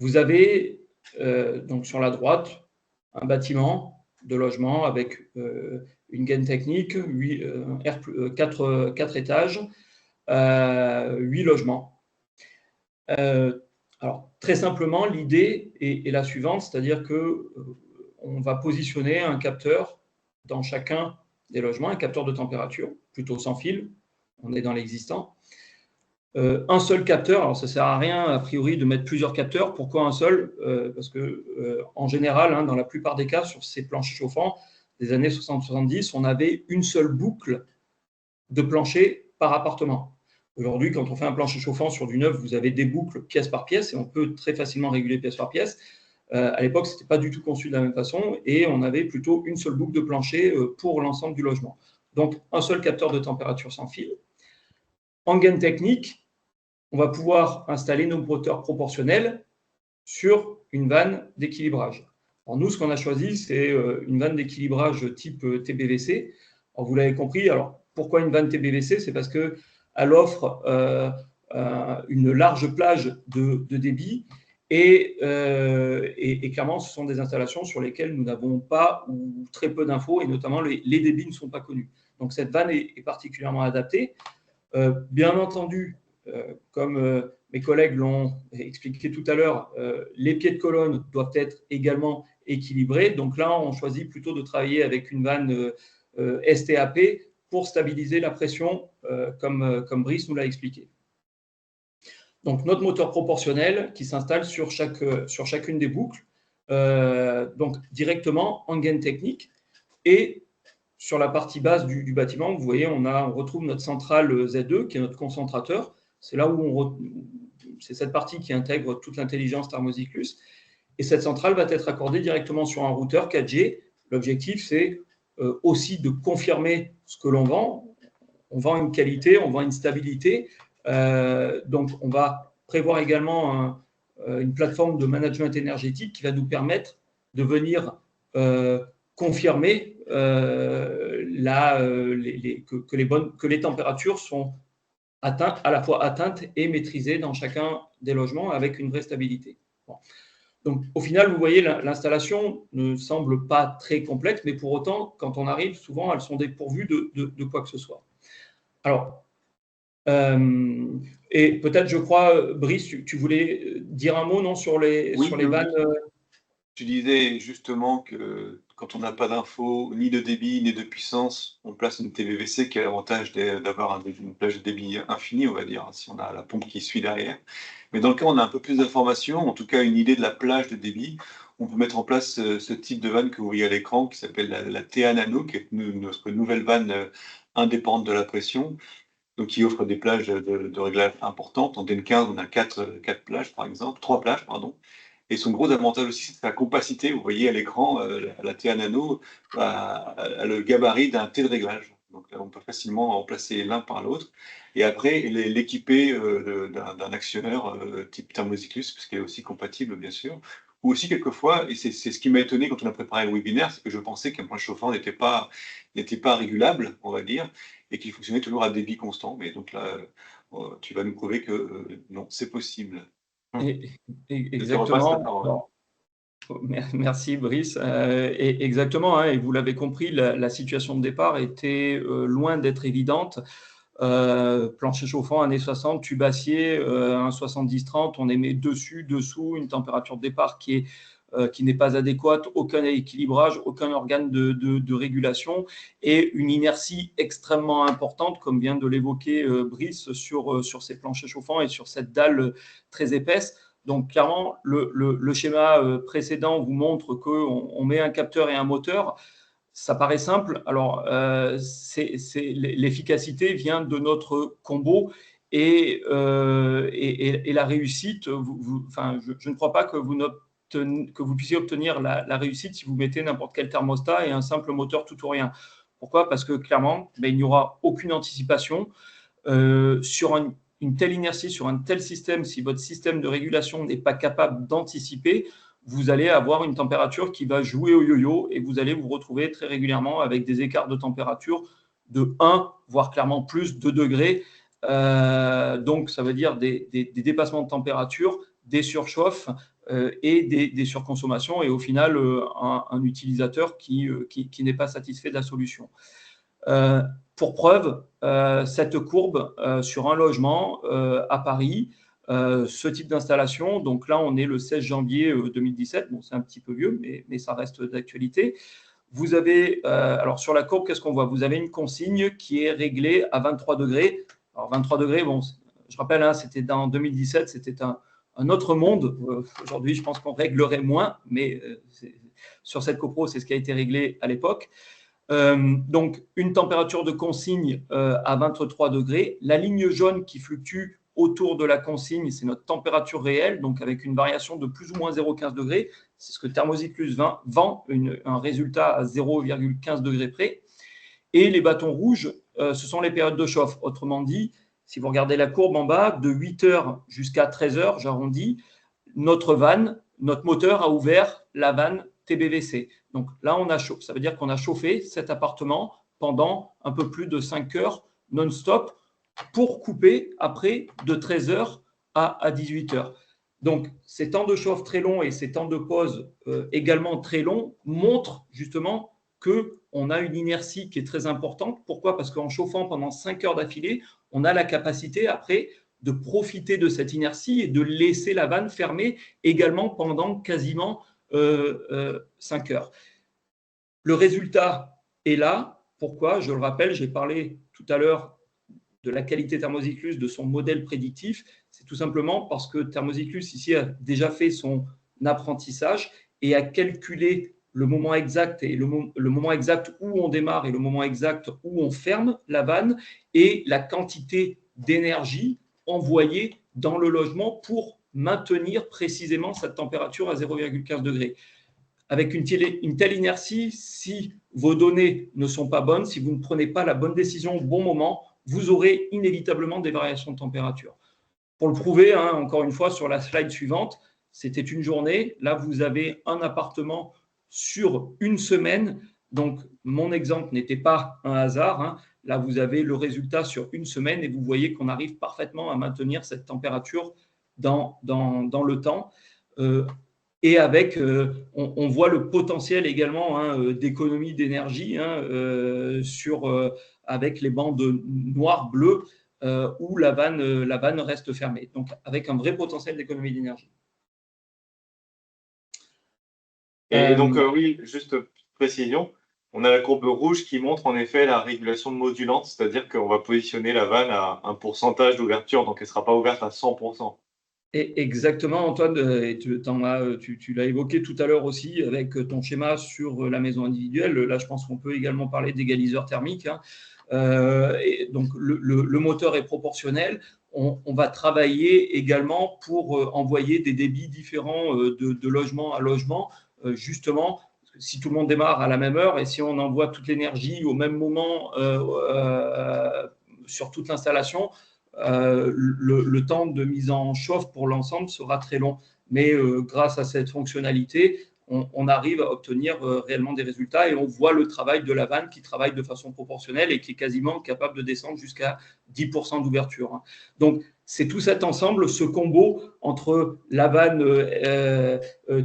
Vous avez donc sur la droite un bâtiment de logement avec une gaine technique, 4 étages, 8 logements. Alors, très simplement, l'idée est la suivante, c'est-à-dire qu'on va positionner un capteur dans chacun des logements, un capteur de température, plutôt sans fil, on est dans l'existant. Un seul capteur, alors ça ne sert à rien a priori de mettre plusieurs capteurs. Pourquoi un seul? Parce que en général, dans la plupart des cas, sur ces planchers chauffants des années 60-70, on avait une seule boucle de plancher par appartement. Aujourd'hui, quand on fait un plancher chauffant sur du neuf, vous avez des boucles pièce par pièce et on peut très facilement réguler pièce par pièce. À l'époque, ce n'était pas du tout conçu de la même façon et on avait plutôt une seule boucle de plancher pour l'ensemble du logement. Donc, un seul capteur de température sans fil. En gaine technique, on va pouvoir installer nos moteurs proportionnels sur une vanne d'équilibrage. Alors nous, ce qu'on a choisi, c'est une vanne d'équilibrage type TBVC. Alors, vous l'avez compris, alors pourquoi une vanne TBVC? C'est parce qu'elle offre une large plage de débit et clairement, ce sont des installations sur lesquelles nous n'avons pas ou très peu d'infos et notamment les débits ne sont pas connus. Donc cette vanne est particulièrement adaptée. Bien entendu, comme mes collègues l'ont expliqué tout à l'heure, les pieds de colonne doivent être également équilibrés. Donc là, on choisit plutôt de travailler avec une vanne STAP pour stabiliser la pression, comme Brice nous l'a expliqué. Donc notre moteur proportionnel qui s'installe sur chacune des boucles, donc directement en gaine technique. Et sur la partie basse du bâtiment, vous voyez, on retrouve notre centrale Z2 qui est notre concentrateur. C'est là où c'est cette partie qui intègre toute l'intelligence Thermozyklus. Et cette centrale va être accordée directement sur un routeur 4G. L'objectif, c'est aussi de confirmer ce que l'on vend. On vend une qualité, on vend une stabilité. Donc, on va prévoir également une plateforme de management énergétique qui va nous permettre de venir confirmer que les températures sont à la fois atteintes et maîtrisées dans chacun des logements avec une vraie stabilité. Bon. Donc, au final, vous voyez, l'installation ne semble pas très complexe, mais pour autant, quand on arrive, souvent, elles sont dépourvues de quoi que ce soit. Alors, et peut-être, je crois, Brice, tu voulais dire un mot, non, sur les vannes. Tu disais justement que quand on n'a pas d'infos, ni de débit, ni de puissance, on place une TVVC qui a l'avantage d'avoir une plage de débit infinie, on va dire, si on a la pompe qui suit derrière. Mais dans le cas où on a un peu plus d'informations, en tout cas une idée de la plage de débit, on peut mettre en place ce type de vanne que vous voyez à l'écran, qui s'appelle la TA Nano, qui est notre nouvelle vanne indépendante de la pression, donc qui offre des plages de réglage importantes. En DN15, on a 4 plages, par exemple, 3 plages, pardon. Et son gros avantage aussi, c'est sa compacité. Vous voyez à l'écran, la TA Nano a le gabarit d'un T de réglage. Donc là, on peut facilement remplacer l'un par l'autre. Et après, l'équiper d'un actionneur type Thermozyklus, parce qu'elle est aussi compatible, bien sûr. Ou aussi, quelquefois, et c'est ce qui m'a étonné quand on a préparé le webinaire, c'est que je pensais qu'un point chauffant n'était pas régulable, on va dire, et qu'il fonctionnait toujours à débit constant. Mais donc là, tu vas nous prouver que non, c'est possible. Et- Je te repasse la Exactement. parole. Alors, merci Brice. Et exactement, hein, et vous l'avez compris, la situation de départ était loin d'être évidente. Plancher chauffant, années 60, tube acier, un 70-30, on émet dessus, dessous, une température de départ qui n'est pas adéquate, aucun équilibrage, aucun organe de régulation et une inertie extrêmement importante, comme vient de l'évoquer Brice, sur ces planchers chauffants et sur cette dalle très épaisse. Donc, clairement, le schéma précédent vous montre qu'on met un capteur et un moteur. Ça paraît simple. Alors, l'efficacité vient de notre combo et la réussite. Je ne crois pas que vous puissiez obtenir la réussite si vous mettez n'importe quel thermostat et un simple moteur tout ou rien. Pourquoi? Parce que clairement, il n'y aura aucune anticipation sur une telle inertie, sur un tel système. Si votre système de régulation n'est pas capable d'anticiper, vous allez avoir une température qui va jouer au yo-yo et vous allez vous retrouver très régulièrement avec des écarts de température de 1, voire clairement plus de degrés. Donc, ça veut dire des dépassements de température, des surchauffes et des surconsommations et au final, un utilisateur qui n'est pas satisfait de la solution. Pour preuve, cette courbe sur un logement à Paris, ce type d'installation, donc là on est le 16 janvier 2017, bon c'est un petit peu vieux mais ça reste d'actualité. Vous avez, alors sur la courbe, qu'est-ce qu'on voit? Vous avez une consigne qui est réglée à 23 degrés. Alors 23 degrés, bon, je rappelle, hein, c'était en 2017, c'était un autre monde. Aujourd'hui, je pense qu'on réglerait moins, mais sur cette copro, c'est ce qui a été réglé à l'époque. Donc, une température de consigne à 23 degrés. La ligne jaune qui fluctue autour de la consigne, c'est notre température réelle, donc avec une variation de plus ou moins 0,15 degrés. C'est ce que Thermozyklus vend, un résultat à 0,15 degrés près. Et les bâtons rouges, ce sont les périodes de chauffe. Autrement dit, si vous regardez la courbe en bas, de 8 heures jusqu'à 13 heures, j'arrondis, notre moteur a ouvert la vanne TBVC. Donc là, on a chauffé. Ça veut dire qu'on a chauffé cet appartement pendant un peu plus de 5 heures non-stop pour couper après de 13 heures à 18 heures. Donc, ces temps de chauffe très longs et ces temps de pause également très longs montrent justement qu'on a une inertie qui est très importante. Pourquoi? Parce qu'en chauffant pendant 5 heures d'affilée, on a la capacité après de profiter de cette inertie et de laisser la vanne fermée également pendant quasiment 5 heures. Le résultat est là. Pourquoi? Je le rappelle, j'ai parlé tout à l'heure de la qualité Thermozyklus, de son modèle prédictif. C'est tout simplement parce que Thermozyklus ici a déjà fait son apprentissage et a calculé le moment exact et le moment exact où on démarre et le moment exact où on ferme la vanne et la quantité d'énergie envoyée dans le logement pour maintenir précisément cette température à 0,15 degrés. Avec une telle inertie, si vos données ne sont pas bonnes, si vous ne prenez pas la bonne décision au bon moment, vous aurez inévitablement des variations de température. Pour le prouver, hein, encore une fois, sur la slide suivante, c'était une journée. Là, vous avez un appartement sur une semaine. Donc, mon exemple n'était pas un hasard. Hein. Là, vous avez le résultat sur une semaine et vous voyez qu'on arrive parfaitement à maintenir cette température dans le temps. Et avec, on voit le potentiel également hein, d'économie d'énergie hein, avec les bandes noires, bleues, où la vanne reste fermée. Donc, avec un vrai potentiel d'économie d'énergie. Et donc, oui, juste précision, on a la courbe rouge qui montre en effet la régulation modulante, c'est-à-dire qu'on va positionner la vanne à un pourcentage d'ouverture, donc elle ne sera pas ouverte à 100%. Et exactement, Antoine, et tu l'as évoqué tout à l'heure aussi avec ton schéma sur la maison individuelle. Là, je pense qu'on peut également parler d'égaliseur thermique, hein. Et donc, le moteur est proportionnel. On va travailler également pour envoyer des débits différents de logement à logement, justement. Si tout le monde démarre à la même heure et si on envoie toute l'énergie au même moment sur toute l'installation, le temps de mise en chauffe pour l'ensemble sera très long. Mais grâce à cette fonctionnalité, on arrive à obtenir réellement des résultats et on voit le travail de la vanne qui travaille de façon proportionnelle et qui est quasiment capable de descendre jusqu'à 10% d'ouverture. Donc, c'est tout cet ensemble, ce combo entre la vanne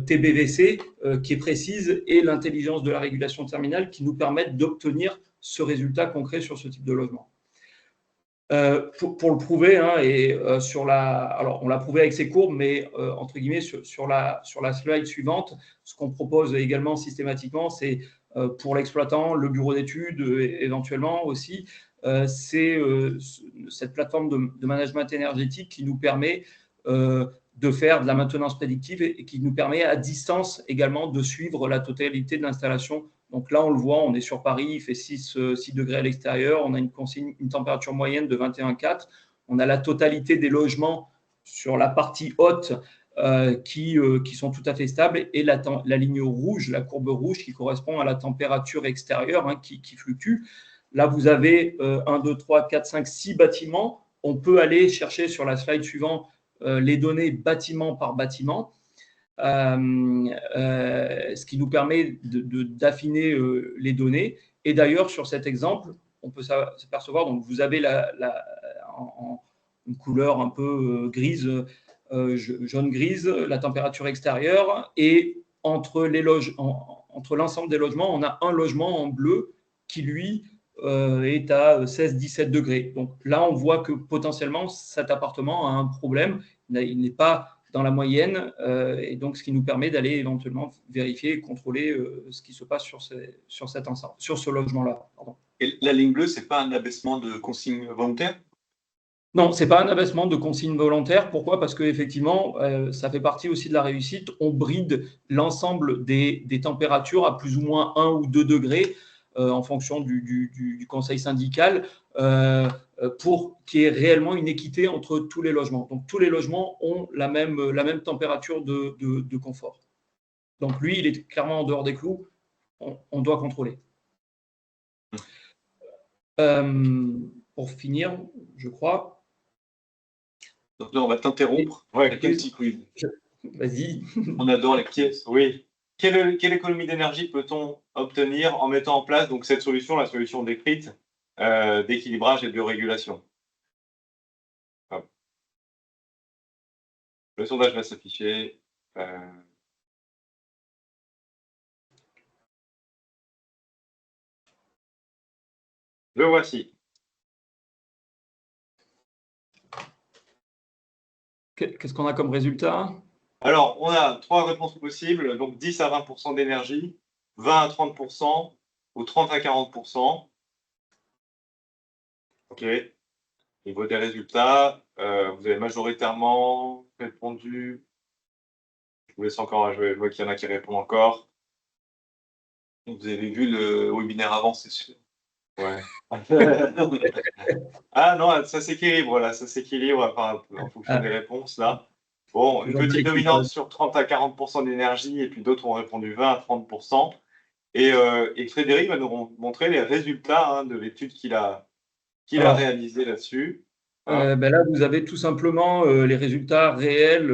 TBVC qui est précise et l'intelligence de la régulation terminale qui nous permettent d'obtenir ce résultat concret sur ce type de logement. Pour le prouver, hein, et alors on l'a prouvé avec ces courbes, mais entre guillemets sur la slide suivante, ce qu'on propose également systématiquement, c'est pour l'exploitant, le bureau d'études éventuellement aussi, c'est cette plateforme de management énergétique qui nous permet de faire de la maintenance prédictive et qui nous permet à distance également de suivre la totalité de l'installation. Donc là, on le voit, on est sur Paris, il fait 6 degrés à l'extérieur, on a une température moyenne de 21,4. On a la totalité des logements sur la partie haute qui sont tout à fait stables et la ligne rouge, la courbe rouge qui correspond à la température extérieure qui fluctue. Là, vous avez 1, 2, 3, 4, 5, 6 bâtiments. On peut aller chercher sur la slide suivante les données bâtiment par bâtiment. Ce qui nous permet d'affiner les données. Et d'ailleurs, sur cet exemple, on peut s'apercevoir, donc vous avez une couleur un peu grise, jaune-grise, la température extérieure, et entre l'ensemble des logements, on a un logement en bleu qui, lui, est à 16-17 degrés. Donc là, on voit que potentiellement, cet appartement a un problème. Il n'est pas dans la moyenne, et donc ce qui nous permet d'aller éventuellement vérifier et contrôler ce qui se passe sur ce logement-là. Et la ligne bleue, ce n'est pas un abaissement de consigne volontaire? Non, ce n'est pas un abaissement de consigne volontaire. Pourquoi? Parce qu'effectivement, ça fait partie aussi de la réussite. On bride l'ensemble des températures à plus ou moins 1 ou 2 degrés en fonction du conseil syndical pour qu'il y ait réellement une équité entre tous les logements. Donc, tous les logements ont la même température de confort. Donc, lui, il est clairement en dehors des clous. On doit contrôler. Pour finir, je crois. Donc là, on va t'interrompre. Ouais, petit quiz. Vas-y. On adore les pièces. Oui. Quelle économie d'énergie peut-on obtenir en mettant en place donc, cette solution, la solution décrite d'équilibrage et de régulation? Le sondage va s'afficher. Le voici. Qu'est-ce qu'on a comme résultat? Alors, on a 3 réponses possibles, donc 10 à 20% d'énergie, 20 à 30% ou 30 à 40%. OK. Niveau des résultats, vous avez majoritairement répondu. Je vous laisse encore, je vois qu'il y en a qui répondent encore. Vous avez vu le webinaire avant, c'est sûr. Ouais. Ah non, ça s'équilibre là, ça s'équilibre en fonction des réponses là. Bon, une petite dominance sur 30 à 40% d'énergie et puis d'autres ont répondu 20 à 30%. Et Frédéric va nous montrer les résultats de l'étude qu'il a réalisée là-dessus. Ben là, vous avez tout simplement les résultats réels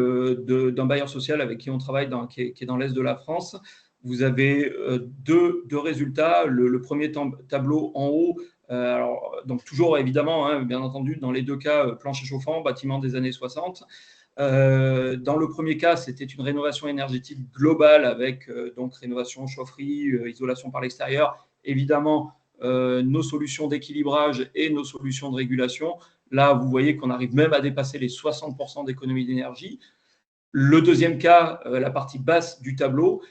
d'un bailleur social avec qui on travaille, qui est dans l'Est de la France. Vous avez deux résultats. Le premier tableau en haut, alors, donc toujours évidemment, bien entendu, dans les deux cas, plancher chauffant, bâtiment des années 60. Dans le premier cas, c'était une rénovation énergétique globale avec donc rénovation, chaufferie, isolation par l'extérieur. Évidemment, nos solutions d'équilibrage et nos solutions de régulation. Là, vous voyez qu'on arrive même à dépasser les 60% d'économie d'énergie. Le deuxième cas, la partie basse du tableau,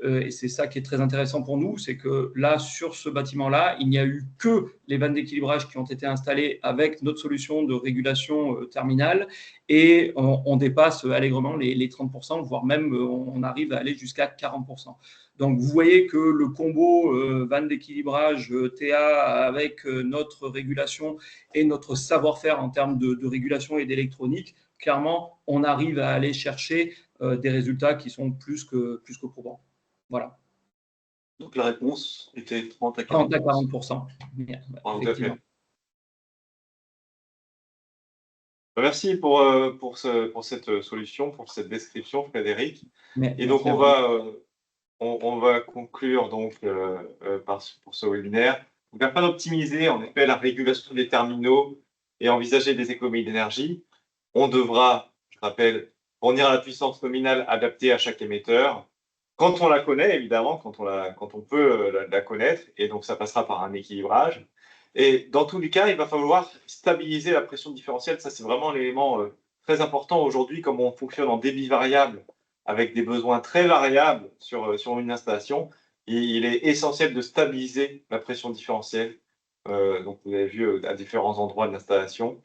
et c'est ça qui est très intéressant pour nous, c'est que là, sur ce bâtiment-là, il n'y a eu que les vannes d'équilibrage qui ont été installées avec notre solution de régulation terminale, et on dépasse allègrement les 30%, voire même on arrive à aller jusqu'à 40%. Donc, vous voyez que le combo vannes d'équilibrage TA avec notre régulation et notre savoir-faire en termes de régulation et d'électronique, clairement, on arrive à aller chercher des résultats qui sont plus que probants. Voilà. Donc la réponse était 30 à 30 à 40%. 40%. Effectivement. Merci pour cette solution, pour cette description, Frédéric. Et donc, on va conclure donc, pour ce webinaire. Donc, afin d'optimiser en effet la régulation des terminaux et envisager des économies d'énergie, on devra, je rappelle, fournir la puissance nominale adaptée à chaque émetteur. Quand on la connaît, évidemment, quand on peut la connaître, et donc ça passera par un équilibrage. Et dans tous les cas, il va falloir stabiliser la pression différentielle. Ça, c'est vraiment l'élément très important aujourd'hui, comme on fonctionne en débit variable avec des besoins très variables sur une installation. Il est essentiel de stabiliser la pression différentielle. Donc, vous avez vu à différents endroits de l'installation.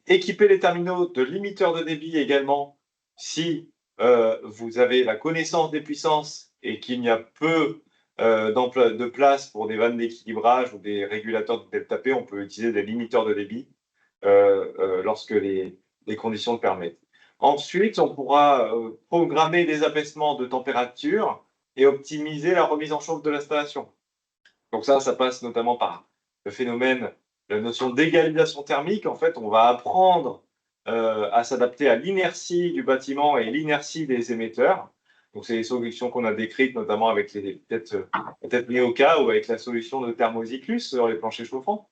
Équiper les terminaux de limiteurs de débit également, si vous avez la connaissance des puissances et qu'il y a peu de place pour des vannes d'équilibrage ou des régulateurs de delta P, on peut utiliser des limiteurs de débit lorsque les conditions le permettent. Ensuite, on pourra programmer des abaissements de température et optimiser la remise en chauffe de l'installation. Donc ça passe notamment par le phénomène, la notion d'égalisation thermique. En fait, on va apprendre à s'adapter à l'inertie du bâtiment et l'inertie des émetteurs. Donc, c'est les solutions qu'on a décrites, notamment avec peut-être Neoca ou avec la solution de Thermozyklus sur les planchers chauffants.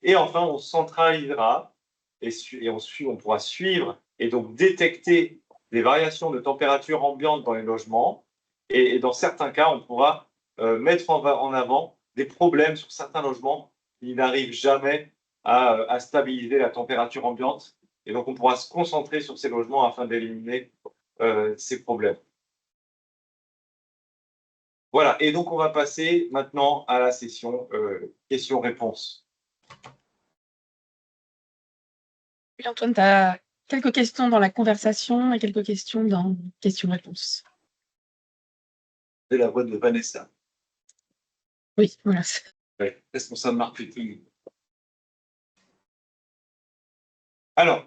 Et enfin, on centralisera et on pourra suivre et donc détecter des variations de température ambiante dans les logements. Et dans certains cas, on pourra mettre en avant des problèmes sur certains logements qui n'arrivent jamais à stabiliser la température ambiante. Et donc, on pourra se concentrer sur ces logements afin d'éliminer ces problèmes. Voilà, et donc on va passer maintenant à la session questions-réponses. Oui, Antoine, tu as quelques questions dans la conversation et quelques questions dans questions-réponses. C'est la voix de Vanessa. Oui, voilà. Oui, responsable marketing. Alors,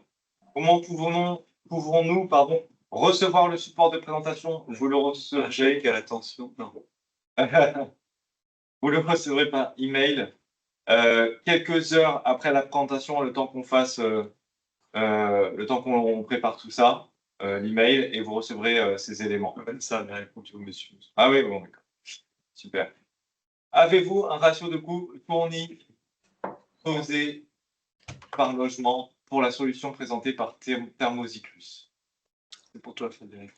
comment pouvons-nous recevoir le support de présentation? Vous le recevrez à l'attention. Non. Vous le recevrez par email quelques heures après la présentation, le temps qu'on fasse, le temps qu'on prépare tout ça, l'email, et vous recevrez ces éléments. Ça a répondu au monsieur. Ah oui, bon, d'accord. Super. Avez-vous un ratio de coût fourni, posé par logement pour la solution présentée par Thermozyklus? C'est pour toi, Frédéric.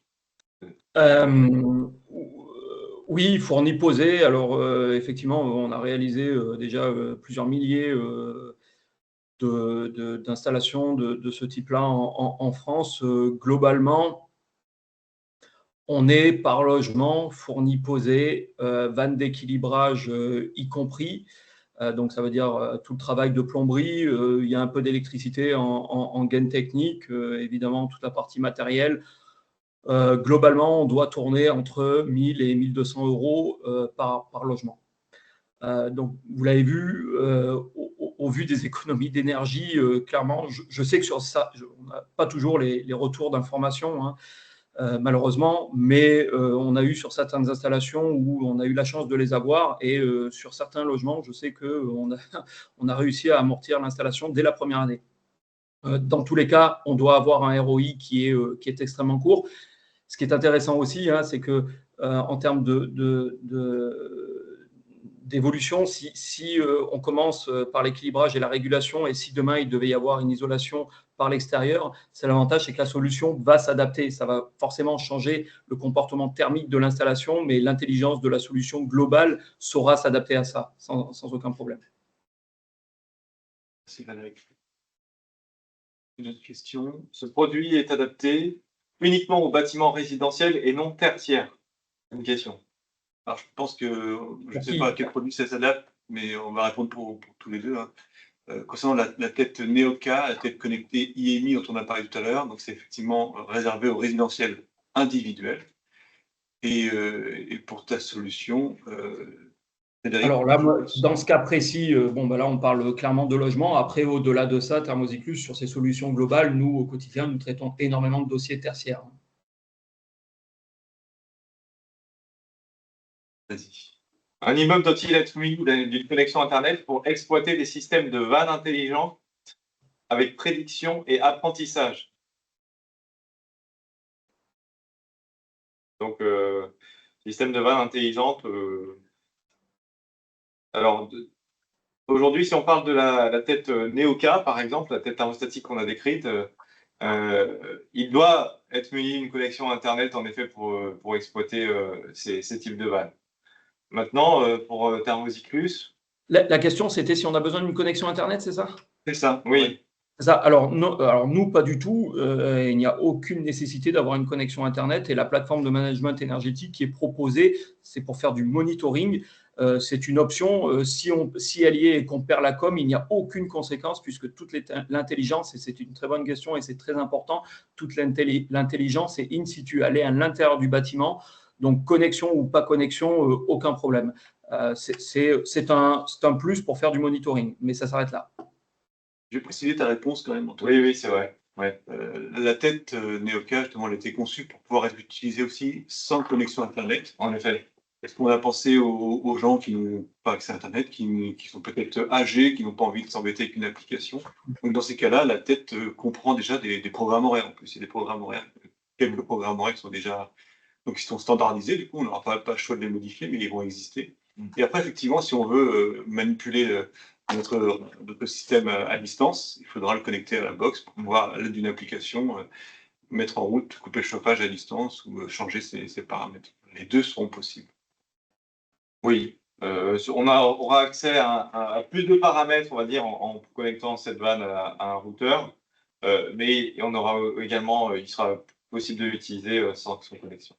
Oui, fourni, posé. Alors, effectivement, on a réalisé déjà plusieurs milliers d'installations de ce type-là en France. Globalement, on est par logement, fourni, posé, vannes d'équilibrage y compris. Donc, ça veut dire tout le travail de plomberie. Il y a un peu d'électricité en gaine technique, évidemment, toute la partie matérielle. Globalement, on doit tourner entre 1000 et 1200 euros par logement. Donc, vous l'avez vu, au vu des économies d'énergie, clairement, je sais que sur ça, on n'a pas toujours les retours d'informations, hein, malheureusement, mais on a eu sur certaines installations où on a eu la chance de les avoir, et sur certains logements, je sais qu'on a réussi à amortir l'installation dès la première année. Dans tous les cas, on doit avoir un ROI qui est extrêmement court. Ce qui est intéressant aussi, hein, c'est que en termes d'évolution, si on commence par l'équilibrage et la régulation, et si demain il devait y avoir une isolation par l'extérieur, c'est l'avantage, c'est que la solution va s'adapter. Ça va forcément changer le comportement thermique de l'installation, mais l'intelligence de la solution globale saura s'adapter à ça sans aucun problème. Merci, Frédéric. Une autre question. Ce produit est adapté uniquement aux bâtiments résidentiels et non tertiaires. Une question. Alors, je pense que, je ne sais pas à quel produit ça s'adapte, mais on va répondre pour tous les deux, hein. Concernant la tête Neoka, la tête connectée IMI dont on a parlé tout à l'heure, donc c'est effectivement réservé aux résidentiels individuels. Et pour ta solution, Frédéric, Alors là, dans ce cas précis, bon, bah là, on parle clairement de logement. Après, au-delà de ça, Thermozyklus, sur ces solutions globales, nous, au quotidien, nous traitons énormément de dossiers tertiaires. vas-y. Un immeuble doit-il être muni d'une connexion Internet pour exploiter des systèmes de vannes intelligents avec prédiction et apprentissage? Donc, système de vannes intelligentes. Alors, aujourd'hui, si on parle de la tête Neoka, par exemple, la tête thermostatique qu'on a décrite, il doit être muni d'une connexion Internet, en effet, pour exploiter ces types de vannes. Maintenant, pour Thermozyklus, La question, c'était si on a besoin d'une connexion Internet, c'est ça? C'est ça, oui. ouais. C'est ça. Alors, nous, pas du tout. Il n'y a aucune nécessité d'avoir une connexion Internet. Et la plateforme de management énergétique qui est proposée, c'est pour faire du monitoring. C'est une option. Si elle y est et qu'on perd la com, il n'y a aucune conséquence puisque toute l'intelligence, et c'est une très bonne question et c'est très important, toute l'intelligence est in situ, elle est à l'intérieur du bâtiment. Donc, connexion ou pas connexion, aucun problème. C'est un plus pour faire du monitoring, mais ça s'arrête là. Je vais préciser ta réponse quand même, Antoine. Oui, oui, c'est vrai. Ouais. La tête Neoka, justement, elle a été conçue pour pouvoir être utilisée aussi sans connexion Internet. En effet. Est-ce qu'on a pensé aux gens qui n'ont pas accès à Internet, qui sont peut-être âgés, qui n'ont pas envie de s'embêter avec une application? Donc, dans ces cas-là, la tête comprend déjà des programmes horaires. En plus, il y a des programmes horaires, quelques programmes horaires qui sont déjà donc ils sont standardisés. Du coup, on n'aura pas le choix de les modifier, mais ils vont exister. Et après, effectivement, si on veut manipuler notre système à distance, il faudra le connecter à la box pour pouvoir, à l'aide d'une application, mettre en route, couper le chauffage à distance ou changer ses paramètres. Les deux seront possibles. Oui, on aura accès à plus de paramètres, on va dire, en connectant cette vanne à un routeur, mais on aura également, il sera possible de l'utiliser sans connexion.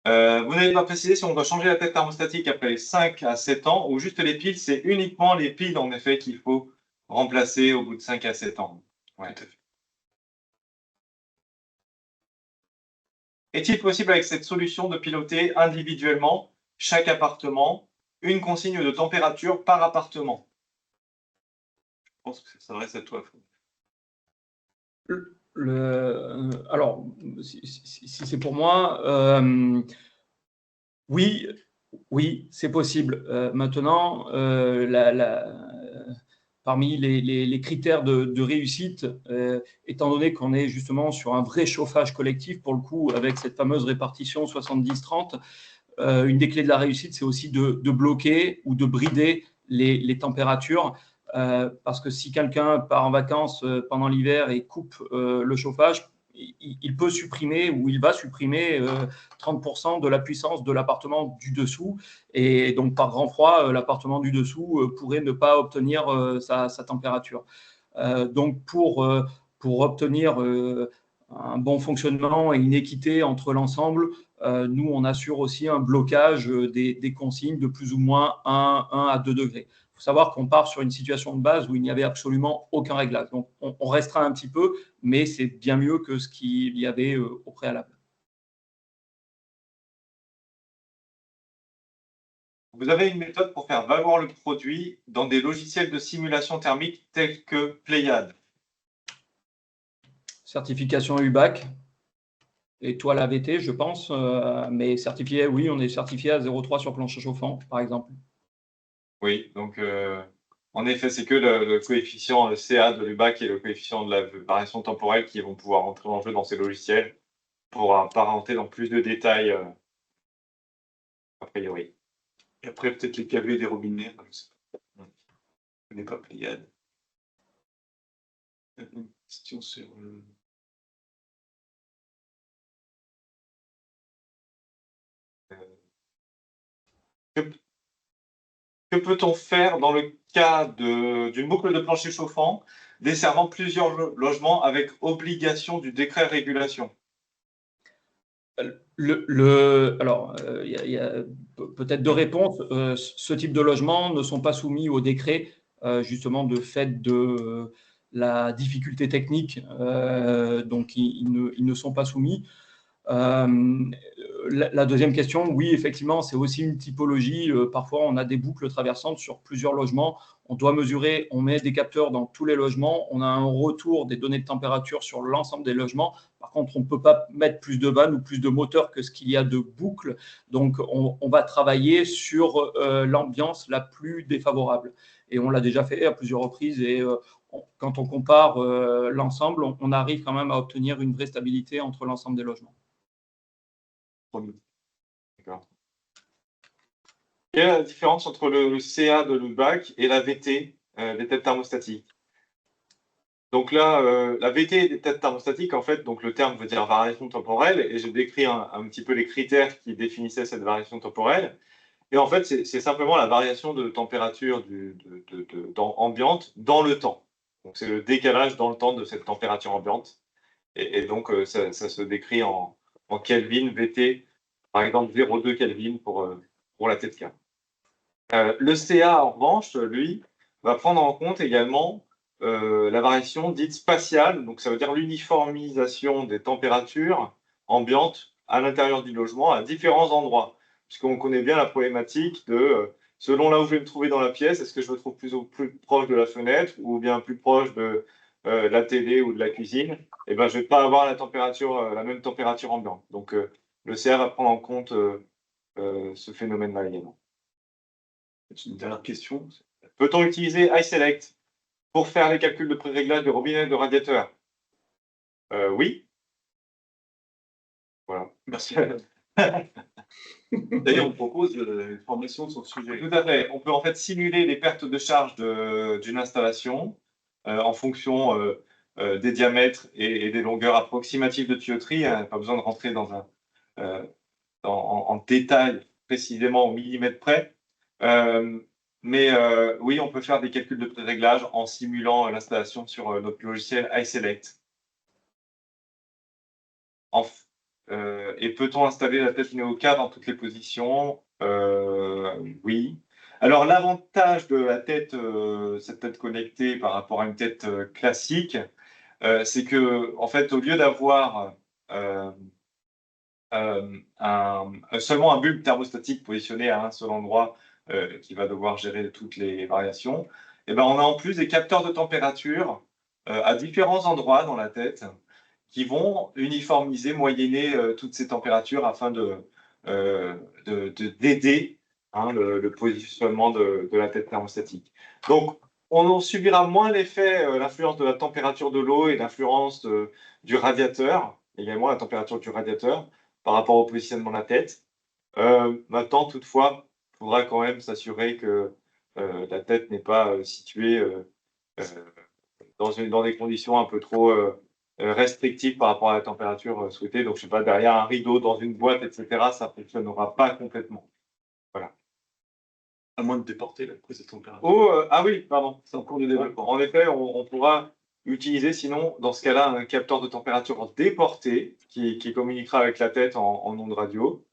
Vous n'avez pas précisé si on doit changer la tête thermostatique après les 5 à 7 ans ou juste les piles, c'est uniquement les piles en effet qu'il faut remplacer au bout de 5 à 7 ans. Ouais. Tout à fait. Est-il possible avec cette solution de piloter individuellement chaque appartement, une consigne de température par appartement? Je pense que ça s'adresse à toi, Fred. Alors, si c'est pour moi, oui, c'est possible. Maintenant, parmi les critères de réussite, étant donné qu'on est justement sur un vrai chauffage collectif, pour le coup, avec cette fameuse répartition 70-30, une des clés de la réussite, c'est aussi de bloquer ou de brider les températures. Parce que si quelqu'un part en vacances pendant l'hiver et coupe le chauffage, il peut supprimer ou il va supprimer 30% de la puissance de l'appartement du dessous. Et donc, par grand froid, l'appartement du dessous pourrait ne pas obtenir sa température. Donc, pour obtenir un bon fonctionnement et une équité entre l'ensemble, nous, on assure aussi un blocage des consignes de plus ou moins 1 à 2 degrés. Il faut savoir qu'on part sur une situation de base où il n'y avait absolument aucun réglage. Donc, on restreint un petit peu, mais c'est bien mieux que ce qu'il y avait au préalable. Vous avez une méthode pour faire valoir le produit dans des logiciels de simulation thermique tels que Pléiade? Certification UBAC et toile AVT, je pense, mais certifié, oui, on est certifié à 0,3 sur plancher chauffant, par exemple. Oui, donc en effet, c'est que le coefficient CA de l'UBAC et le coefficient de la variation temporelle qui vont pouvoir entrer en jeu dans ces logiciels pour pas rentrer dans plus de détails a priori. Et après, peut-être les KV des robinets, je ne sais pas. Je ne connais pas Pléiade. Une question sur Que peut-on faire dans le cas d'une boucle de plancher chauffant desservant plusieurs logements avec obligation du décret régulation? Alors, il y a peut-être deux réponses. Ce type de logements ne sont pas soumis au décret, justement, de fait de la difficulté technique. Donc, ils ne sont pas soumis. La deuxième question, oui, effectivement, c'est aussi une typologie. Parfois, on a des boucles traversantes sur plusieurs logements. On doit mesurer, on met des capteurs dans tous les logements. On a un retour des données de température sur l'ensemble des logements. Par contre, on ne peut pas mettre plus de vannes ou plus de moteurs que ce qu'il y a de boucles. Donc, on va travailler sur l'ambiance la plus défavorable. Et on l'a déjà fait à plusieurs reprises. Et quand on compare l'ensemble, on arrive quand même à obtenir une vraie stabilité entre l'ensemble des logements. D'accord. Quelle est la différence entre le CA de l'UBAC et la VT des têtes thermostatiques? Donc là, la VT des têtes thermostatiques, en fait, donc le terme veut dire variation temporelle, et j'ai décrit un petit peu les critères qui définissaient cette variation temporelle. Et en fait, c'est simplement la variation de température ambiante dans le temps. Donc c'est le décalage dans le temps de cette température ambiante. Et donc, ça se décrit en Kelvin, VT, par exemple 0,2 Kelvin pour la tête K. Le CA, en revanche, lui, va prendre en compte également la variation dite spatiale, donc ça veut dire l'uniformisation des températures ambiantes à l'intérieur du logement à différents endroits, puisqu'on connaît bien la problématique de selon là où je vais me trouver dans la pièce, est-ce que je me trouve plus proche de la fenêtre ou bien plus proche de la télé ou de la cuisine, et ben, je ne vais pas avoir la même température ambiante. Donc, le CA va prendre en compte ce phénomène-là également. Une dernière question. Peut-on utiliser iSelect pour faire les calculs de pré-réglage de robinet et de radiateur? Oui. Voilà. Merci. D'ailleurs, on propose une formation sur ce sujet. Tout à fait. On peut en fait simuler les pertes de charge d'une installation en fonction des diamètres et des longueurs approximatives de tuyauterie. Hein, pas besoin de rentrer en détail précisément au millimètre près. Mais oui, on peut faire des calculs de pré-réglage en simulant l'installation sur notre logiciel iSelect. Et peut-on installer la tête Neoca dans toutes les positions? Oui. Alors, l'avantage de la tête, cette tête connectée par rapport à une tête classique, c'est que, en fait, au lieu d'avoir seulement un bulbe thermostatique positionné à un seul endroit qui va devoir gérer toutes les variations, et ben, on a en plus des capteurs de température à différents endroits dans la tête qui vont uniformiser, moyenner toutes ces températures afin d'aider le positionnement de la tête thermostatique. Donc, on subira moins l'effet, l'influence de la température de l'eau et l'influence du radiateur, également la température du radiateur, par rapport au positionnement de la tête. Maintenant, toutefois, il faudra quand même s'assurer que la tête n'est pas située dans des conditions un peu trop restrictives par rapport à la température souhaitée. Donc, je ne sais pas, derrière un rideau, dans une boîte, etc., ça ne fonctionnera pas complètement. Voilà. À moins de déporter la prise de température. Ah oui, pardon, c'est en cours de développement. En effet, on pourra utiliser sinon, dans ce cas-là, un capteur de température déporté qui communiquera avec la tête en ondes radio.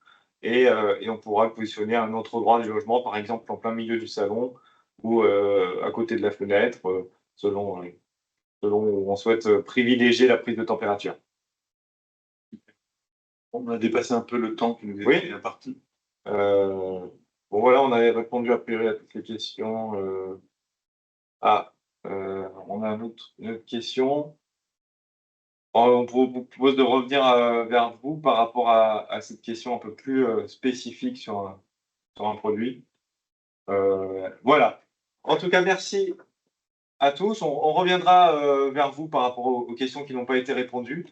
Et on pourra le positionner à un autre endroit du logement, par exemple en plein milieu du salon ou à côté de la fenêtre, selon où on souhaite privilégier la prise de température. On a dépassé un peu le temps qui nous était imparti. Bon, voilà, on avait répondu a priori à toutes les questions. On a une autre question. On vous propose de revenir vers vous par rapport à cette question un peu plus spécifique sur un produit. Voilà. En tout cas, merci à tous. On reviendra vers vous par rapport aux questions qui n'ont pas été répondues.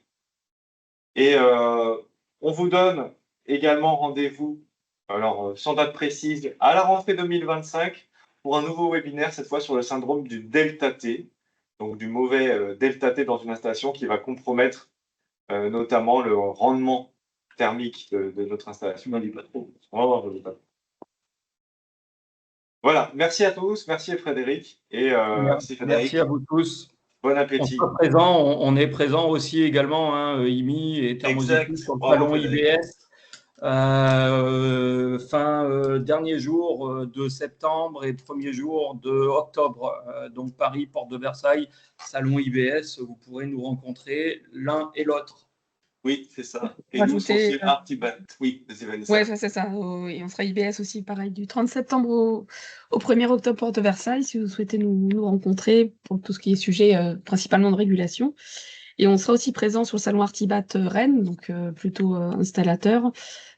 Et on vous donne également rendez-vous, alors sans date précise, à la rentrée 2025 pour un nouveau webinaire, cette fois sur le syndrome du delta T, donc du mauvais delta T dans une installation qui va compromettre notamment le rendement thermique de notre installation. On n'en dit pas trop. Voilà, merci à tous, merci Frédéric. Et merci à vous tous. Bon appétit. On est présent aussi également, IMI et Thermositis sur le salon IBS. Dernier jour de septembre et premier jour de octobre. Donc Paris, Porte de Versailles, Salon IBS, vous pourrez nous rencontrer l'un et l'autre. Oui, c'est ça. Et nous, Rajouter, c'est Artibat. Oui, vas-y, Vanessa. Ouais, c'est ça. Et on sera IBS aussi, pareil, du 30 septembre au 1er octobre, Porte de Versailles, si vous souhaitez nous rencontrer pour tout ce qui est sujet principalement de régulation. Et on sera aussi présent sur le salon Artibat Rennes, donc plutôt installateur,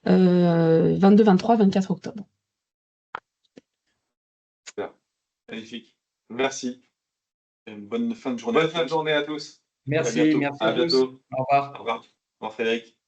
22, 23, 24 octobre. Magnifique. Merci. Et une bonne fin de journée. Bonne fin de journée à tous. Merci, bientôt. merci À à tous. bientôt. Au revoir. Au revoir. Au revoir, Frédéric.